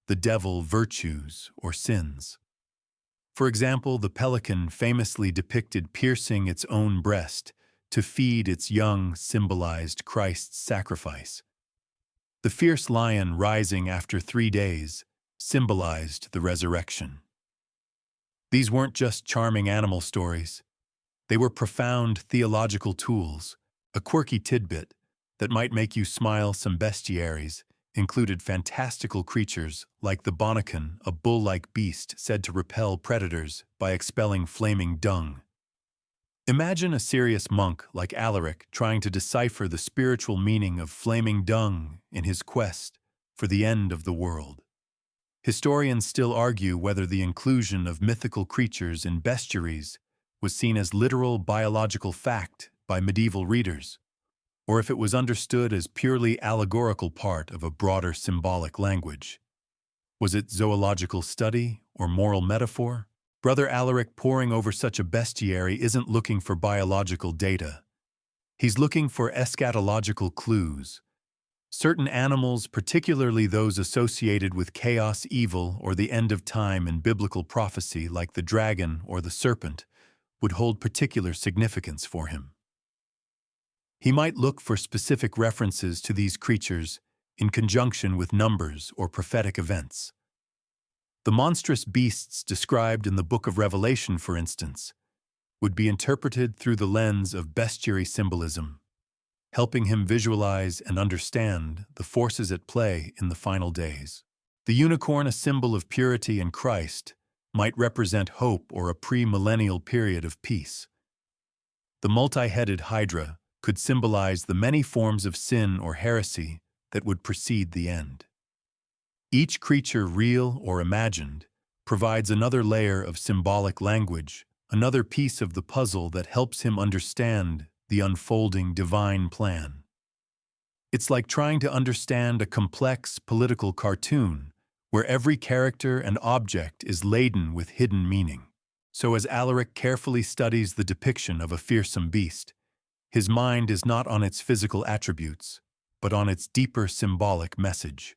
Speaker 1: the devil, virtues, or sins. For example, the pelican famously depicted piercing its own breast to feed its young symbolized Christ's sacrifice. The fierce lion rising after 3 days symbolized the resurrection. These weren't just charming animal stories. They were profound theological tools, a quirky tidbit that might make you smile. Some bestiaries included fantastical creatures like the bonnican, a bull-like beast said to repel predators by expelling flaming dung. Imagine a serious monk like Alaric trying to decipher the spiritual meaning of flaming dung in his quest for the end of the world. Historians still argue whether the inclusion of mythical creatures in bestiaries was seen as literal biological fact by medieval readers, or if it was understood as purely allegorical part of a broader symbolic language. Was it zoological study or moral metaphor? Brother Alaric poring over such a bestiary isn't looking for biological data. He's looking for eschatological clues. Certain animals, particularly those associated with chaos, evil, or the end of time in biblical prophecy like the dragon or the serpent, would hold particular significance for him. He might look for specific references to these creatures in conjunction with numbers or prophetic events. The monstrous beasts described in the Book of Revelation, for instance, would be interpreted through the lens of bestiary symbolism, helping him visualize and understand the forces at play in the final days. The unicorn, a symbol of purity and Christ, might represent hope or a pre-millennial period of peace. The multi-headed hydra could symbolize the many forms of sin or heresy that would precede the end. Each creature, real or imagined, provides another layer of symbolic language, another piece of the puzzle that helps him understand the unfolding divine plan. It's like trying to understand a complex political cartoon where every character and object is laden with hidden meaning. So as Alaric carefully studies the depiction of a fearsome beast, his mind is not on its physical attributes, but on its deeper symbolic message.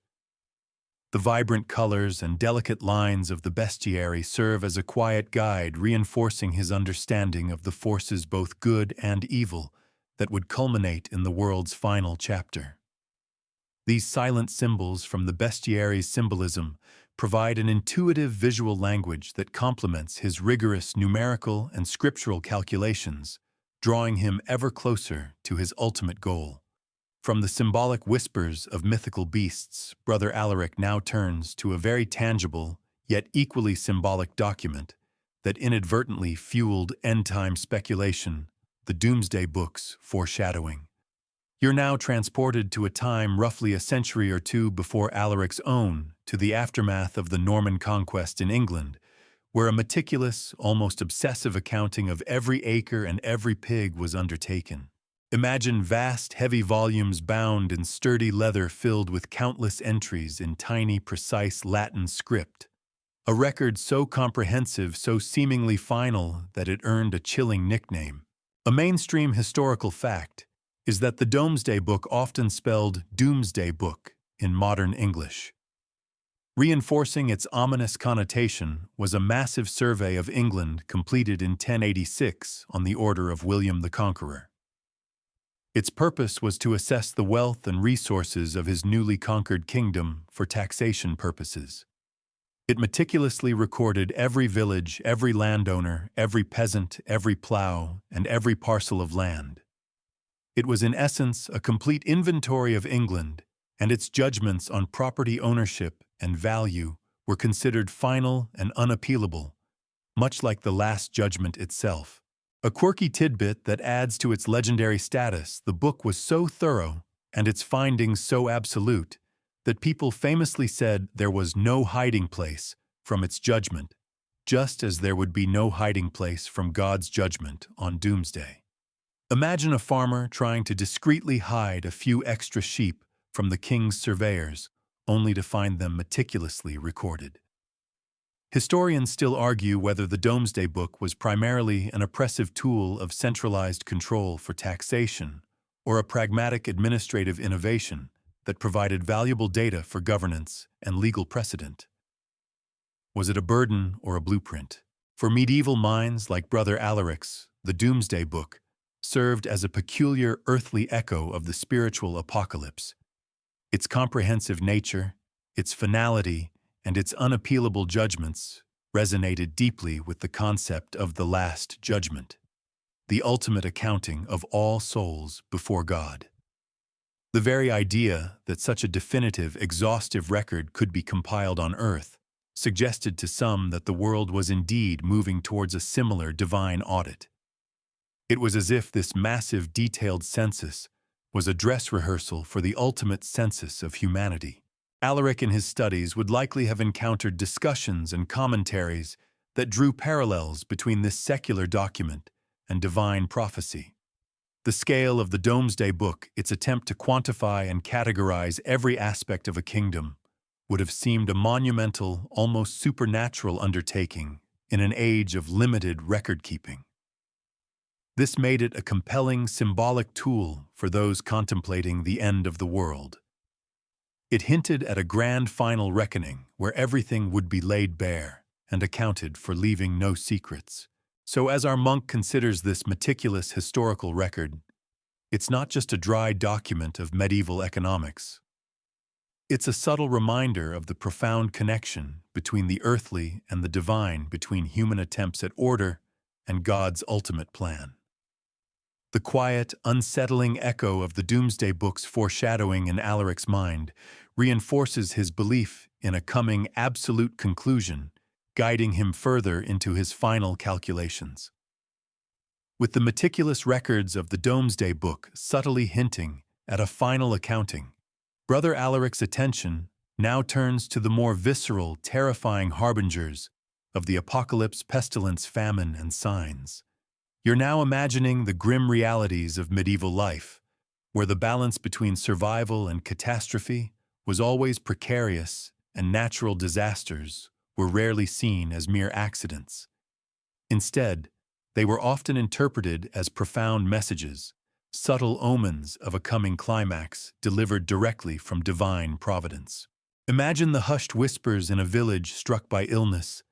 Speaker 1: The vibrant colors and delicate lines of the bestiary serve as a quiet guide, reinforcing his understanding of the forces both good and evil that would culminate in the world's final chapter. These silent symbols from the bestiary's symbolism provide an intuitive visual language that complements his rigorous numerical and scriptural calculations, drawing him ever closer to his ultimate goal. From the symbolic whispers of mythical beasts, Brother Alaric now turns to a very tangible, yet equally symbolic document that inadvertently fueled end-time speculation, the Doomsday Book's foreshadowing. You're now transported to a time roughly a century or two before Alaric's own, to the aftermath of the Norman conquest in England, where a meticulous, almost obsessive accounting of every acre and every pig was undertaken. Imagine vast, heavy volumes bound in sturdy leather filled with countless entries in tiny, precise Latin script. A record so comprehensive, so seemingly final, that it earned a chilling nickname. A mainstream historical fact is that the Domesday Book, often spelled Doomsday Book in modern English, reinforcing its ominous connotation, was a massive survey of England completed in 1086 on the order of William the Conqueror. Its purpose was to assess the wealth and resources of his newly conquered kingdom for taxation purposes. It meticulously recorded every village, every landowner, every peasant, every plough, and every parcel of land. It was in essence a complete inventory of England, and its judgments on property ownership and value were considered final and unappealable, much like the Last Judgment itself. A quirky tidbit that adds to its legendary status, the book was so thorough and its findings so absolute that people famously said there was no hiding place from its judgment, just as there would be no hiding place from God's judgment on Doomsday. Imagine a farmer trying to discreetly hide a few extra sheep from the king's surveyors, only to find them meticulously recorded. Historians still argue whether the Domesday Book was primarily an oppressive tool of centralized control for taxation or a pragmatic administrative innovation that provided valuable data for governance and legal precedent. Was it a burden or a blueprint? For medieval minds like Brother Alaric's, the Doomsday Book served as a peculiar earthly echo of the spiritual apocalypse. Its comprehensive nature, its finality, and its unappealable judgments resonated deeply with the concept of the Last Judgment, the ultimate accounting of all souls before God. The very idea that such a definitive, exhaustive record could be compiled on earth suggested to some that the world was indeed moving towards a similar divine audit. It was as if this massive, detailed census was a dress rehearsal for the ultimate census of humanity. Alaric in his studies would likely have encountered discussions and commentaries that drew parallels between this secular document and divine prophecy. The scale of the Domesday Book, its attempt to quantify and categorize every aspect of a kingdom, would have seemed a monumental, almost supernatural undertaking in an age of limited record-keeping. This made it a compelling, symbolic tool for those contemplating the end of the world. It hinted at a grand final reckoning where everything would be laid bare and accounted for, leaving no secrets. So as our monk considers this meticulous historical record, it's not just a dry document of medieval economics. It's a subtle reminder of the profound connection between the earthly and the divine, between human attempts at order and God's ultimate plan. The quiet, unsettling echo of the Doomsday Book's foreshadowing in Alaric's mind reinforces his belief in a coming absolute conclusion, guiding him further into his final calculations. With the meticulous records of the Domesday Book subtly hinting at a final accounting, Brother Alaric's attention now turns to the more visceral, terrifying harbingers of the apocalypse, pestilence, famine, and signs. You're now imagining the grim realities of medieval life, where the balance between survival and catastrophe was always precarious and natural disasters were rarely seen as mere accidents. Instead, they were often interpreted as profound messages, subtle omens of a coming climax delivered directly from divine providence. Imagine the hushed whispers in a village struck by illness,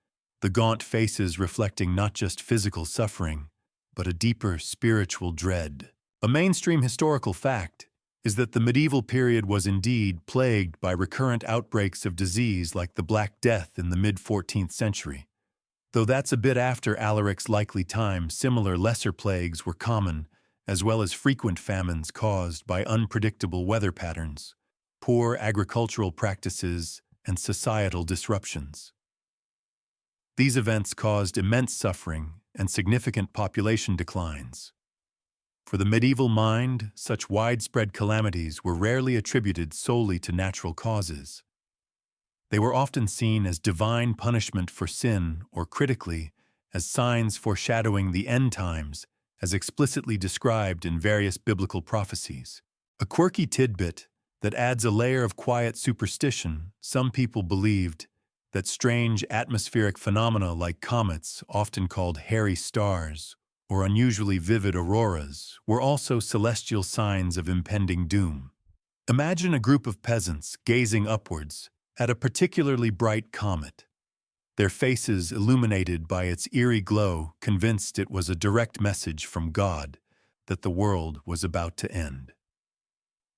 Speaker 1: the gaunt faces reflecting not just physical suffering, but a deeper spiritual dread. A mainstream historical fact is that the medieval period was indeed plagued by recurrent outbreaks of disease like the Black Death in the mid-14th century. Though that's a bit after Alaric's likely time, similar lesser plagues were common, as well as frequent famines caused by unpredictable weather patterns, poor agricultural practices, and societal disruptions. These events caused immense suffering and significant population declines. For the medieval mind, such widespread calamities were rarely attributed solely to natural causes. They were often seen as divine punishment for sin or, critically, as signs foreshadowing the end times, as explicitly described in various biblical prophecies. A quirky tidbit that adds a layer of quiet superstition: some people believed that strange atmospheric phenomena like comets, often called hairy stars, or unusually vivid auroras, were also celestial signs of impending doom. Imagine a group of peasants gazing upwards at a particularly bright comet, their faces illuminated by its eerie glow, convinced it was a direct message from God that the world was about to end.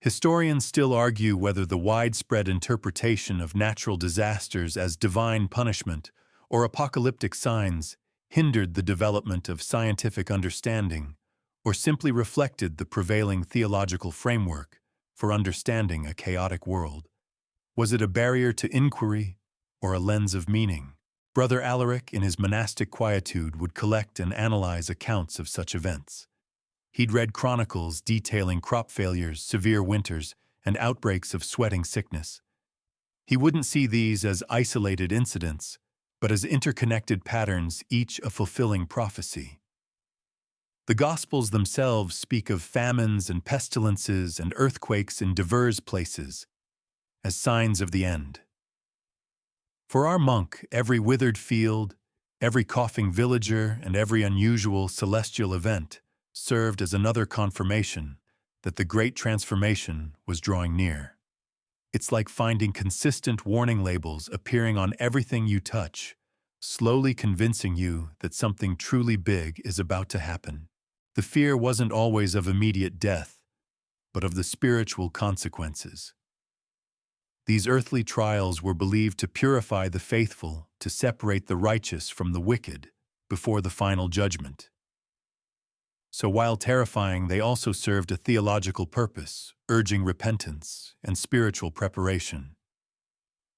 Speaker 1: Historians still argue whether the widespread interpretation of natural disasters as divine punishment or apocalyptic signs hindered the development of scientific understanding or simply reflected the prevailing theological framework for understanding a chaotic world. Was it a barrier to inquiry or a lens of meaning? Brother Alaric, in his monastic quietude, would collect and analyze accounts of such events. He'd read chronicles detailing crop failures, severe winters, and outbreaks of sweating sickness. He wouldn't see these as isolated incidents, but as interconnected patterns, each a fulfilling prophecy. The Gospels themselves speak of famines and pestilences and earthquakes in diverse places as signs of the end. For our monk, every withered field, every coughing villager, and every unusual celestial event served as another confirmation that the great transformation was drawing near. It's like finding consistent warning labels appearing on everything you touch, slowly convincing you that something truly big is about to happen. The fear wasn't always of immediate death, but of the spiritual consequences. These earthly trials were believed to purify the faithful, to separate the righteous from the wicked before the final judgment. So while terrifying, they also served a theological purpose, urging repentance and spiritual preparation.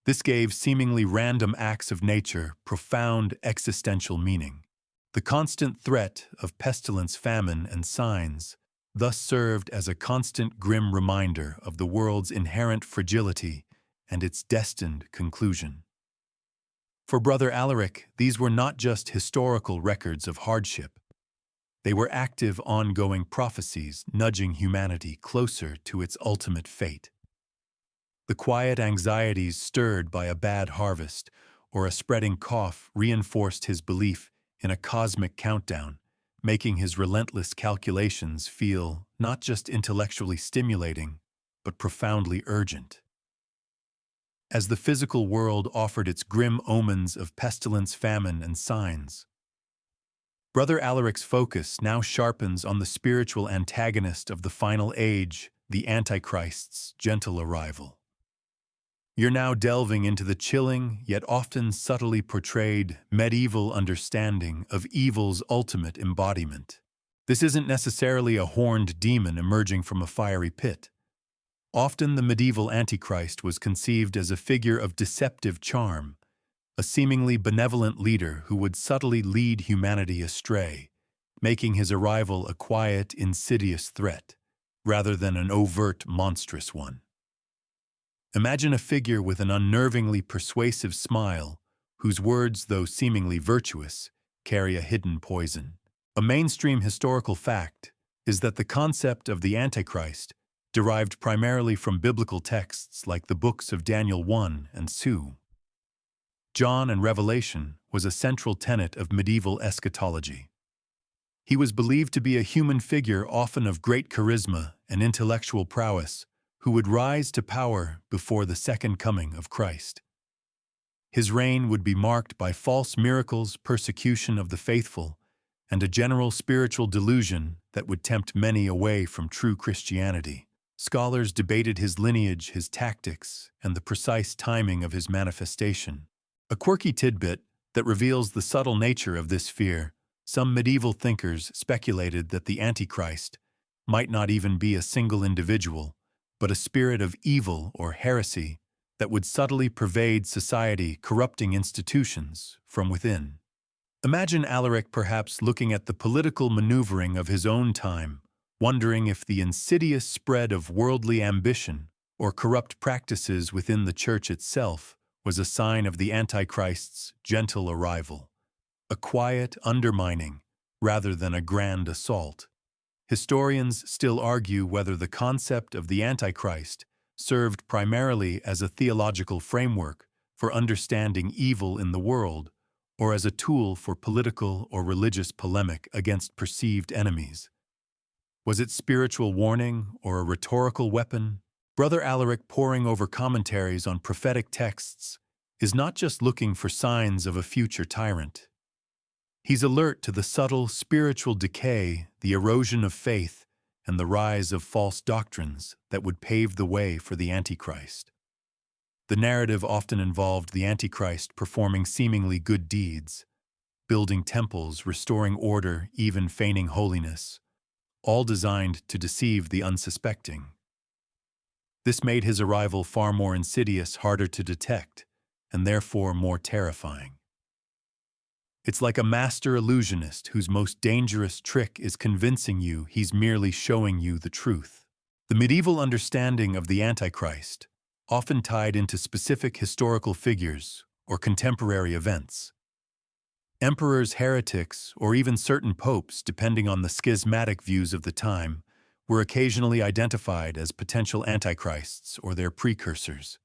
Speaker 1: This gave seemingly random acts of nature profound existential meaning. The constant threat of pestilence, famine, and signs thus served as a constant grim reminder of the world's inherent fragility and its destined conclusion. For Brother Alaric, these were not just historical records of hardship. They were active, ongoing prophecies nudging humanity closer to its ultimate fate. The quiet anxieties stirred by a bad harvest or a spreading cough reinforced his belief in a cosmic countdown, making his relentless calculations feel not just intellectually stimulating, but profoundly urgent. As the physical world offered its grim omens of pestilence, famine, and signs, Brother Alaric's focus now sharpens on the spiritual antagonist of the final age, the Antichrist's gentle arrival. You're now delving into the chilling, yet often subtly portrayed, medieval understanding of evil's ultimate embodiment. This isn't necessarily a horned demon emerging from a fiery pit. Often the medieval Antichrist was conceived as a figure of deceptive charm, a seemingly benevolent leader who would subtly lead humanity astray, making his arrival a quiet, insidious threat, rather than an overt, monstrous one. Imagine a figure with an unnervingly persuasive smile, whose words, though seemingly virtuous, carry a hidden poison. A mainstream historical fact is that the concept of the Antichrist derived primarily from biblical texts like the books of Daniel 1 and 2. John and Revelation was a central tenet of medieval eschatology. He was believed to be a human figure, often of great charisma and intellectual prowess, who would rise to power before the second coming of Christ. His reign would be marked by false miracles, persecution of the faithful, and a general spiritual delusion that would tempt many away from true Christianity. Scholars debated his lineage, his tactics, and the precise timing of his manifestation. A quirky tidbit that reveals the subtle nature of this fear: some medieval thinkers speculated that the Antichrist might not even be a single individual, but a spirit of evil or heresy that would subtly pervade society, corrupting institutions from within. Imagine Alaric perhaps looking at the political maneuvering of his own time, wondering if the insidious spread of worldly ambition or corrupt practices within the church itself was a sign of the Antichrist's gentle arrival, a quiet undermining rather than a grand assault. Historians still argue whether the concept of the Antichrist served primarily as a theological framework for understanding evil in the world or as a tool for political or religious polemic against perceived enemies. Was it spiritual warning or a rhetorical weapon? Brother Alaric, poring over commentaries on prophetic texts, is not just looking for signs of a future tyrant. He's alert to the subtle spiritual decay, the erosion of faith, and the rise of false doctrines that would pave the way for the Antichrist. The narrative often involved the Antichrist performing seemingly good deeds, building temples, restoring order, even feigning holiness, all designed to deceive the unsuspecting. This made his arrival far more insidious, harder to detect, and therefore more terrifying. It's like a master illusionist whose most dangerous trick is convincing you he's merely showing you the truth. The medieval understanding of the Antichrist, often tied into specific historical figures or contemporary events. Emperors, heretics, or even certain popes, depending on the schismatic views of the time, were occasionally identified as potential antichrists or their precursors.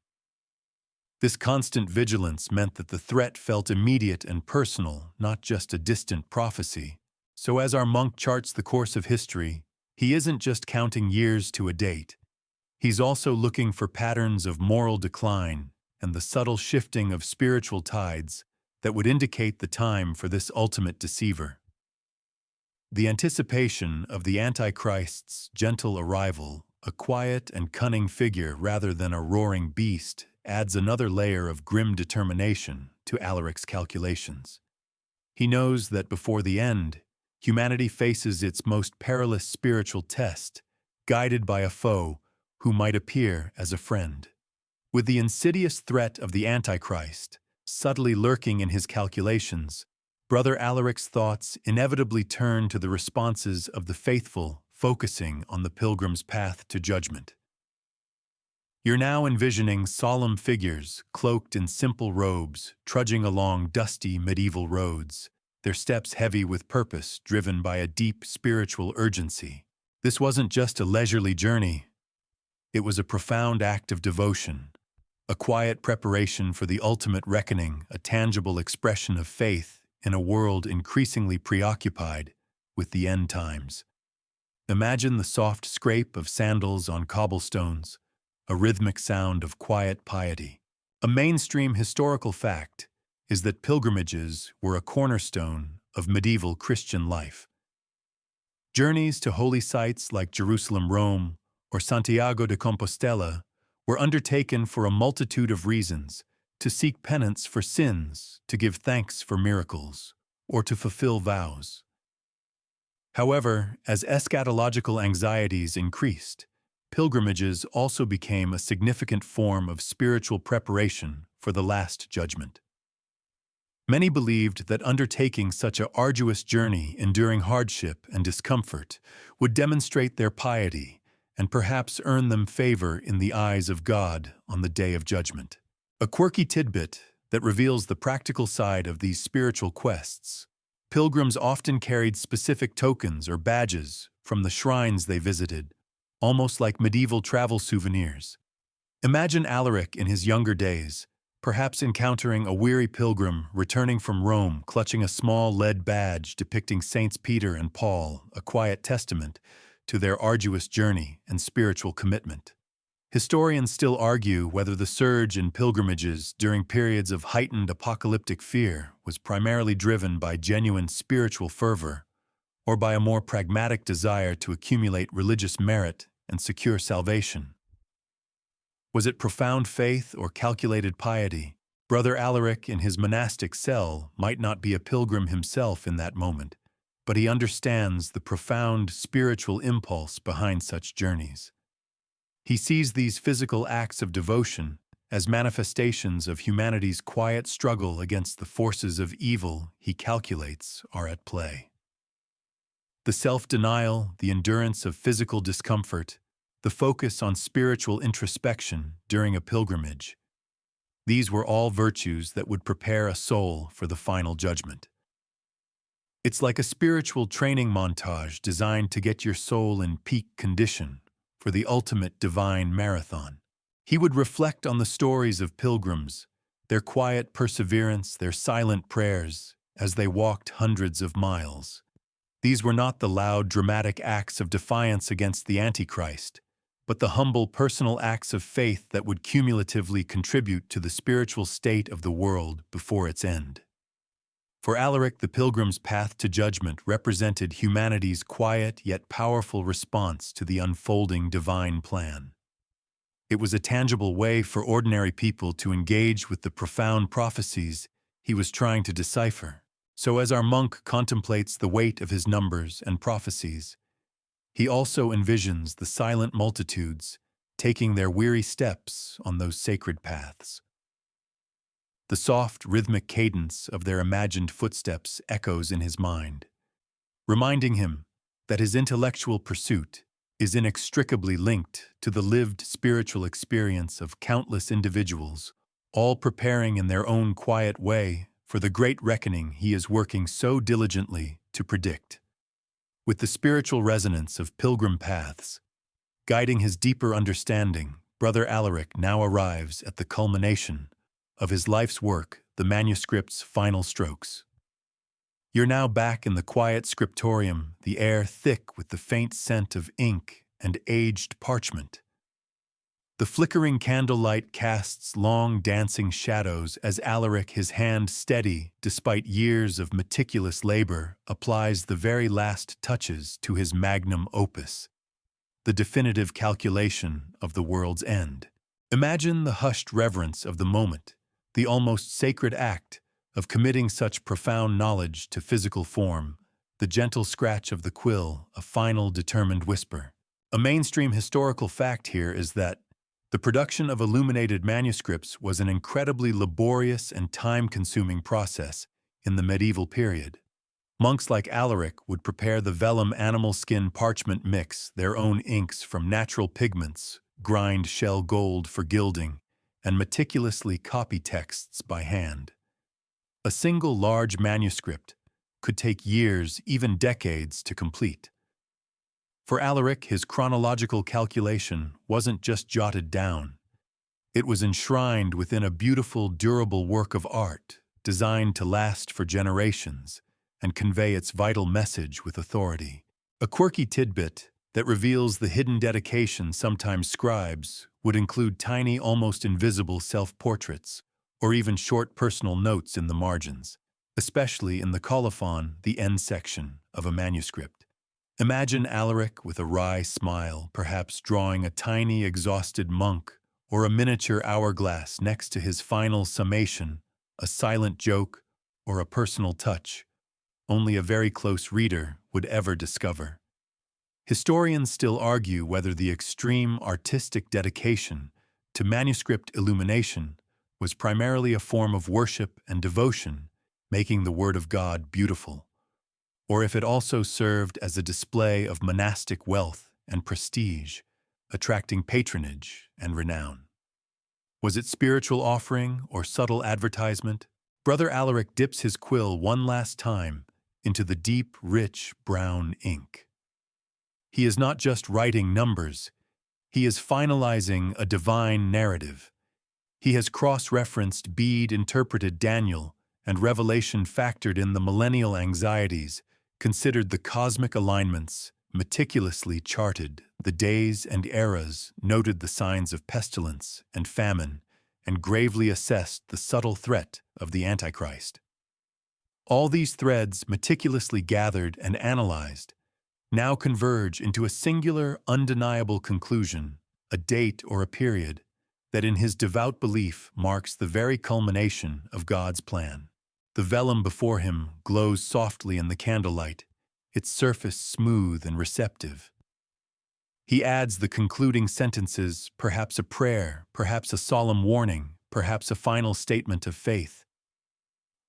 Speaker 1: This constant vigilance meant that the threat felt immediate and personal, not just a distant prophecy. So as our monk charts the course of history, he isn't just counting years to a date. He's also looking for patterns of moral decline and the subtle shifting of spiritual tides that would indicate the time for this ultimate deceiver. The anticipation of the Antichrist's gentle arrival, a quiet and cunning figure rather than a roaring beast, adds another layer of grim determination to Alaric's calculations. He knows that before the end, humanity faces its most perilous spiritual test, guided by a foe who might appear as a friend. With the insidious threat of the Antichrist subtly lurking in his calculations, Brother Alaric's thoughts inevitably turn to the responses of the faithful, focusing on the pilgrim's path to judgment. You're now envisioning solemn figures, cloaked in simple robes, trudging along dusty medieval roads, their steps heavy with purpose, driven by a deep spiritual urgency. This wasn't just a leisurely journey. It was a profound act of devotion, a quiet preparation for the ultimate reckoning, a tangible expression of faith in a world increasingly preoccupied with the end times. Imagine the soft scrape of sandals on cobblestones, a rhythmic sound of quiet piety. A mainstream historical fact is that pilgrimages were a cornerstone of medieval Christian life. Journeys to holy sites like Jerusalem, Rome, or Santiago de Compostela were undertaken for a multitude of reasons: to seek penance for sins, to give thanks for miracles, or to fulfill vows. However, as eschatological anxieties increased, pilgrimages also became a significant form of spiritual preparation for the Last Judgment. Many believed that undertaking such an arduous journey, enduring hardship and discomfort, would demonstrate their piety and perhaps earn them favor in the eyes of God on the Day of Judgment. A quirky tidbit that reveals the practical side of these spiritual quests: pilgrims often carried specific tokens or badges from the shrines they visited, almost like medieval travel souvenirs. Imagine Alaric in his younger days, perhaps encountering a weary pilgrim returning from Rome, clutching a small lead badge depicting Saints Peter and Paul, a quiet testament to their arduous journey and spiritual commitment. Historians still argue whether the surge in pilgrimages during periods of heightened apocalyptic fear was primarily driven by genuine spiritual fervor or by a more pragmatic desire to accumulate religious merit and secure salvation. Was it profound faith or calculated piety? Brother Alaric in his monastic cell might not be a pilgrim himself in that moment, but he understands the profound spiritual impulse behind such journeys. He sees these physical acts of devotion as manifestations of humanity's quiet struggle against the forces of evil he calculates are at play. The self-denial, the endurance of physical discomfort, the focus on spiritual introspection during a pilgrimage. These were all virtues that would prepare a soul for the final judgment. It's like a spiritual training montage designed to get your soul in peak condition for the ultimate divine marathon. He would reflect on the stories of pilgrims, their quiet perseverance, their silent prayers, as they walked hundreds of miles. These were not the loud, dramatic acts of defiance against the Antichrist, but the humble, personal acts of faith that would cumulatively contribute to the spiritual state of the world before its end. For Alaric, the pilgrim's path to judgment represented humanity's quiet yet powerful response to the unfolding divine plan. It was a tangible way for ordinary people to engage with the profound prophecies he was trying to decipher. So as our monk contemplates the weight of his numbers and prophecies, he also envisions the silent multitudes taking their weary steps on those sacred paths. The soft, rhythmic cadence of their imagined footsteps echoes in his mind, reminding him that his intellectual pursuit is inextricably linked to the lived spiritual experience of countless individuals, all preparing in their own quiet way for the great reckoning he is working so diligently to predict. With the spiritual resonance of pilgrim paths guiding his deeper understanding, Brother Alaric now arrives at the culmination of his life's work, the manuscript's final strokes. You're now back in the quiet scriptorium, the air thick with the faint scent of ink and aged parchment. The flickering candlelight casts long dancing shadows as Alaric, his hand steady despite years of meticulous labor, applies the very last touches to his magnum opus, the definitive calculation of the world's end. Imagine the hushed reverence of the moment, the almost sacred act of committing such profound knowledge to physical form, the gentle scratch of the quill, a final determined whisper. A mainstream historical fact here is that the production of illuminated manuscripts was an incredibly laborious and time-consuming process in the medieval period. Monks like Alaric would prepare the vellum animal skin parchment mix, their own inks from natural pigments, grind shell gold for gilding, and meticulously copy texts by hand. A single large manuscript could take years, even decades, to complete. For Alaric, his chronological calculation wasn't just jotted down. It was enshrined within a beautiful, durable work of art designed to last for generations and convey its vital message with authority. A quirky tidbit that reveals the hidden dedication sometimes scribes would include tiny, almost invisible self-portraits or even short personal notes in the margins, especially in the colophon, the end section of a manuscript. Imagine Alaric with a wry smile, perhaps drawing a tiny, exhausted monk or a miniature hourglass next to his final summation, a silent joke or a personal touch only a very close reader would ever discover. Historians still argue whether the extreme artistic dedication to manuscript illumination was primarily a form of worship and devotion, making the Word of God beautiful, or if it also served as a display of monastic wealth and prestige, attracting patronage and renown. Was it spiritual offering or subtle advertisement? Brother Alaric dips his quill one last time into the deep, rich brown ink. He is not just writing numbers, he is finalizing a divine narrative. He has cross-referenced Bede interpreted Daniel and Revelation factored in the millennial anxieties, considered the cosmic alignments, meticulously charted the days and eras, noted the signs of pestilence and famine, and gravely assessed the subtle threat of the Antichrist. All these threads, meticulously gathered and analyzed, now converge into a singular, undeniable conclusion, a date or a period that in his devout belief marks the very culmination of God's plan. The vellum before him glows softly in the candlelight, its surface smooth and receptive. He adds the concluding sentences, perhaps a prayer, perhaps a solemn warning, perhaps a final statement of faith.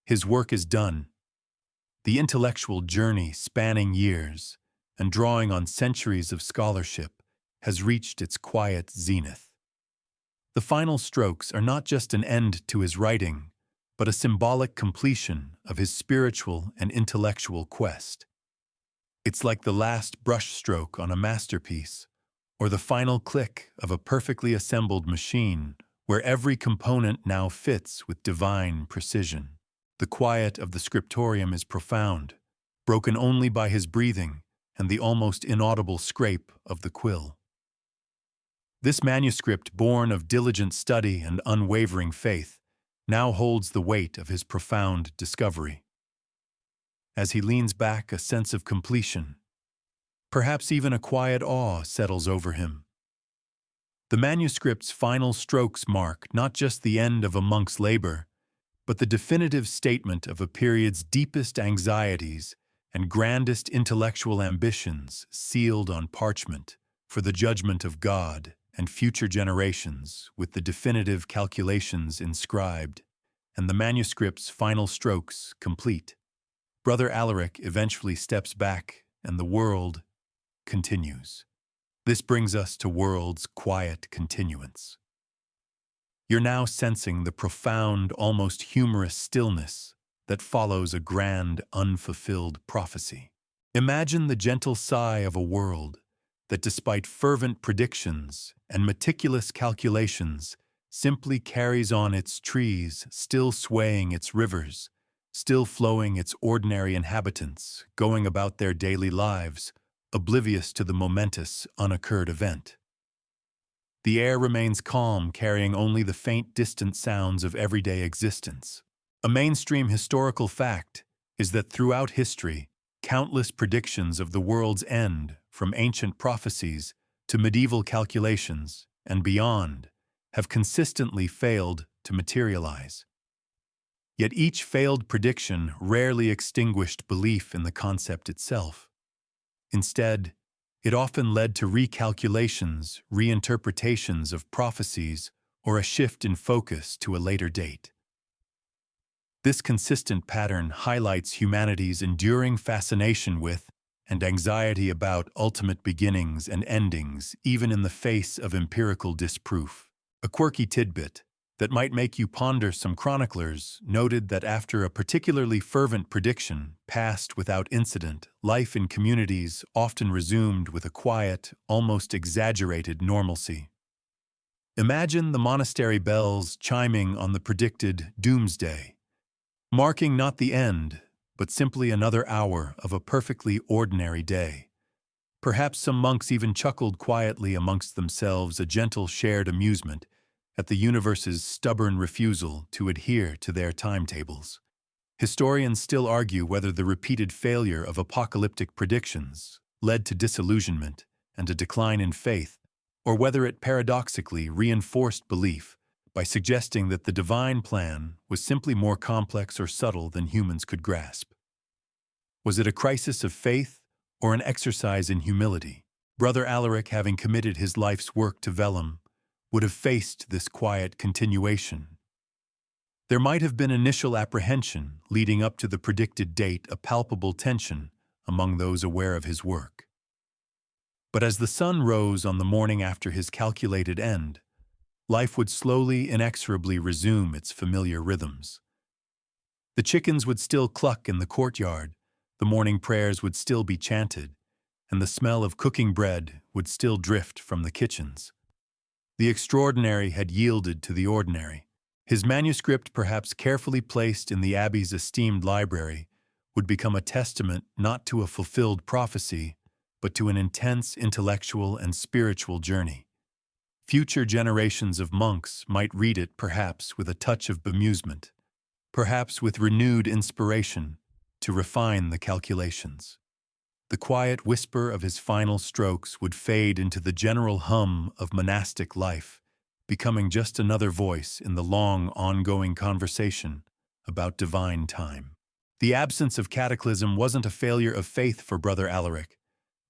Speaker 1: His work is done. The intellectual journey spanning years, and drawing on centuries of scholarship, has reached its quiet zenith. The final strokes are not just an end to his writing, but a symbolic completion of his spiritual and intellectual quest. It's like the last brushstroke on a masterpiece, or the final click of a perfectly assembled machine where every component now fits with divine precision. The quiet of the scriptorium is profound, broken only by his breathing and the almost inaudible scrape of the quill. This manuscript, born of diligent study and unwavering faith, now holds the weight of his profound discovery. As he leans back, a sense of completion, perhaps even a quiet awe, settles over him. The manuscript's final strokes mark not just the end of a monk's labor, but the definitive statement of a period's deepest anxieties and grandest intellectual ambitions sealed on parchment for the judgment of God and future generations, with the definitive calculations inscribed and the manuscript's final strokes complete. Brother Alaric eventually steps back and the world continues. This brings us to world's quiet continuance. You're now sensing the profound, almost humorous stillness that follows a grand, unfulfilled prophecy. Imagine the gentle sigh of a world that, despite fervent predictions and meticulous calculations, simply carries on its trees, still swaying its rivers, still flowing its ordinary inhabitants, going about their daily lives, oblivious to the momentous, unoccurred event. The air remains calm, carrying only the faint, distant sounds of everyday existence. A mainstream historical fact is that throughout history, countless predictions of the world's end, from ancient prophecies to medieval calculations and beyond, have consistently failed to materialize. Yet each failed prediction rarely extinguished belief in the concept itself. Instead, it often led to recalculations, reinterpretations of prophecies, or a shift in focus to a later date. This consistent pattern highlights humanity's enduring fascination with and anxiety about ultimate beginnings and endings, even in the face of empirical disproof. A quirky tidbit that might make you ponder: some chroniclers noted that after a particularly fervent prediction passed without incident, life in communities often resumed with a quiet, almost exaggerated normalcy. Imagine the monastery bells chiming on the predicted doomsday, marking not the end, but simply another hour of a perfectly ordinary day. Perhaps some monks even chuckled quietly amongst themselves, a gentle shared amusement at the universe's stubborn refusal to adhere to their timetables. Historians still argue whether the repeated failure of apocalyptic predictions led to disillusionment and a decline in faith, or whether it paradoxically reinforced belief by suggesting that the divine plan was simply more complex or subtle than humans could grasp. Was it a crisis of faith or an exercise in humility? Brother Alaric, having committed his life's work to vellum, would have faced this quiet continuation. There might have been initial apprehension leading up to the predicted date, a palpable tension among those aware of his work. But as the sun rose on the morning after his calculated end, life would slowly, inexorably resume its familiar rhythms. The chickens would still cluck in the courtyard, the morning prayers would still be chanted, and the smell of cooking bread would still drift from the kitchens. The extraordinary had yielded to the ordinary. His manuscript, perhaps carefully placed in the abbey's esteemed library, would become a testament not to a fulfilled prophecy, but to an intense intellectual and spiritual journey. Future generations of monks might read it, perhaps with a touch of bemusement, perhaps with renewed inspiration to refine the calculations. The quiet whisper of his final strokes would fade into the general hum of monastic life, becoming just another voice in the long, ongoing conversation about divine time. The absence of cataclysm wasn't a failure of faith for Brother Alaric,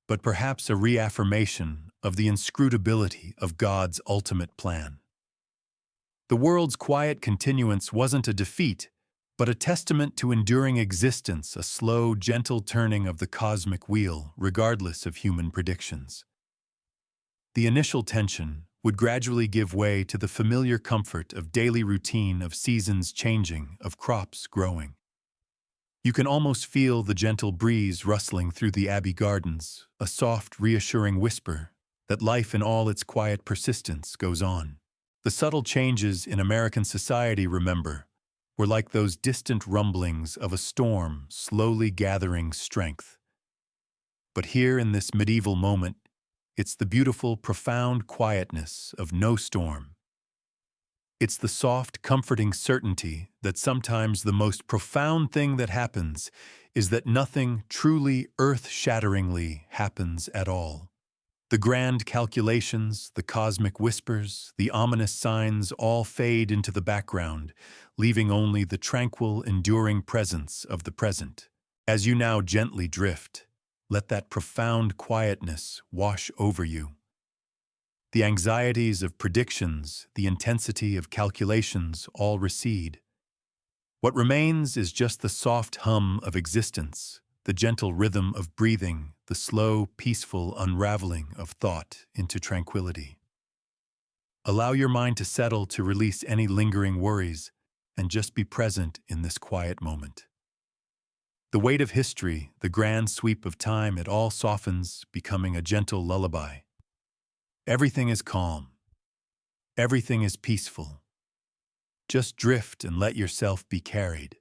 Speaker 1: but perhaps a reaffirmation of the inscrutability of God's ultimate plan. The world's quiet continuance wasn't a defeat, but a testament to enduring existence, a slow, gentle turning of the cosmic wheel, regardless of human predictions. The initial tension would gradually give way to the familiar comfort of daily routine, of seasons changing, of crops growing. You can almost feel the gentle breeze rustling through the Abbey gardens, a soft, reassuring whisper that life in all its quiet persistence goes on. The subtle changes in American society, remember, were like those distant rumblings of a storm slowly gathering strength. But here in this medieval moment, it's the beautiful, profound quietness of no storm. It's the soft, comforting certainty that sometimes the most profound thing that happens is that nothing truly earth-shatteringly happens at all. The grand calculations, the cosmic whispers, the ominous signs all fade into the background, leaving only the tranquil, enduring presence of the present. As you now gently drift, let that profound quietness wash over you. The anxieties of predictions, the intensity of calculations all recede. What remains is just the soft hum of existence, the gentle rhythm of breathing, the slow, peaceful unraveling of thought into tranquility. Allow your mind to settle, to release any lingering worries, and just be present in this quiet moment. The weight of history, the grand sweep of time, it all softens, becoming a gentle lullaby. Everything is calm. Everything is peaceful. Just drift and let yourself be carried.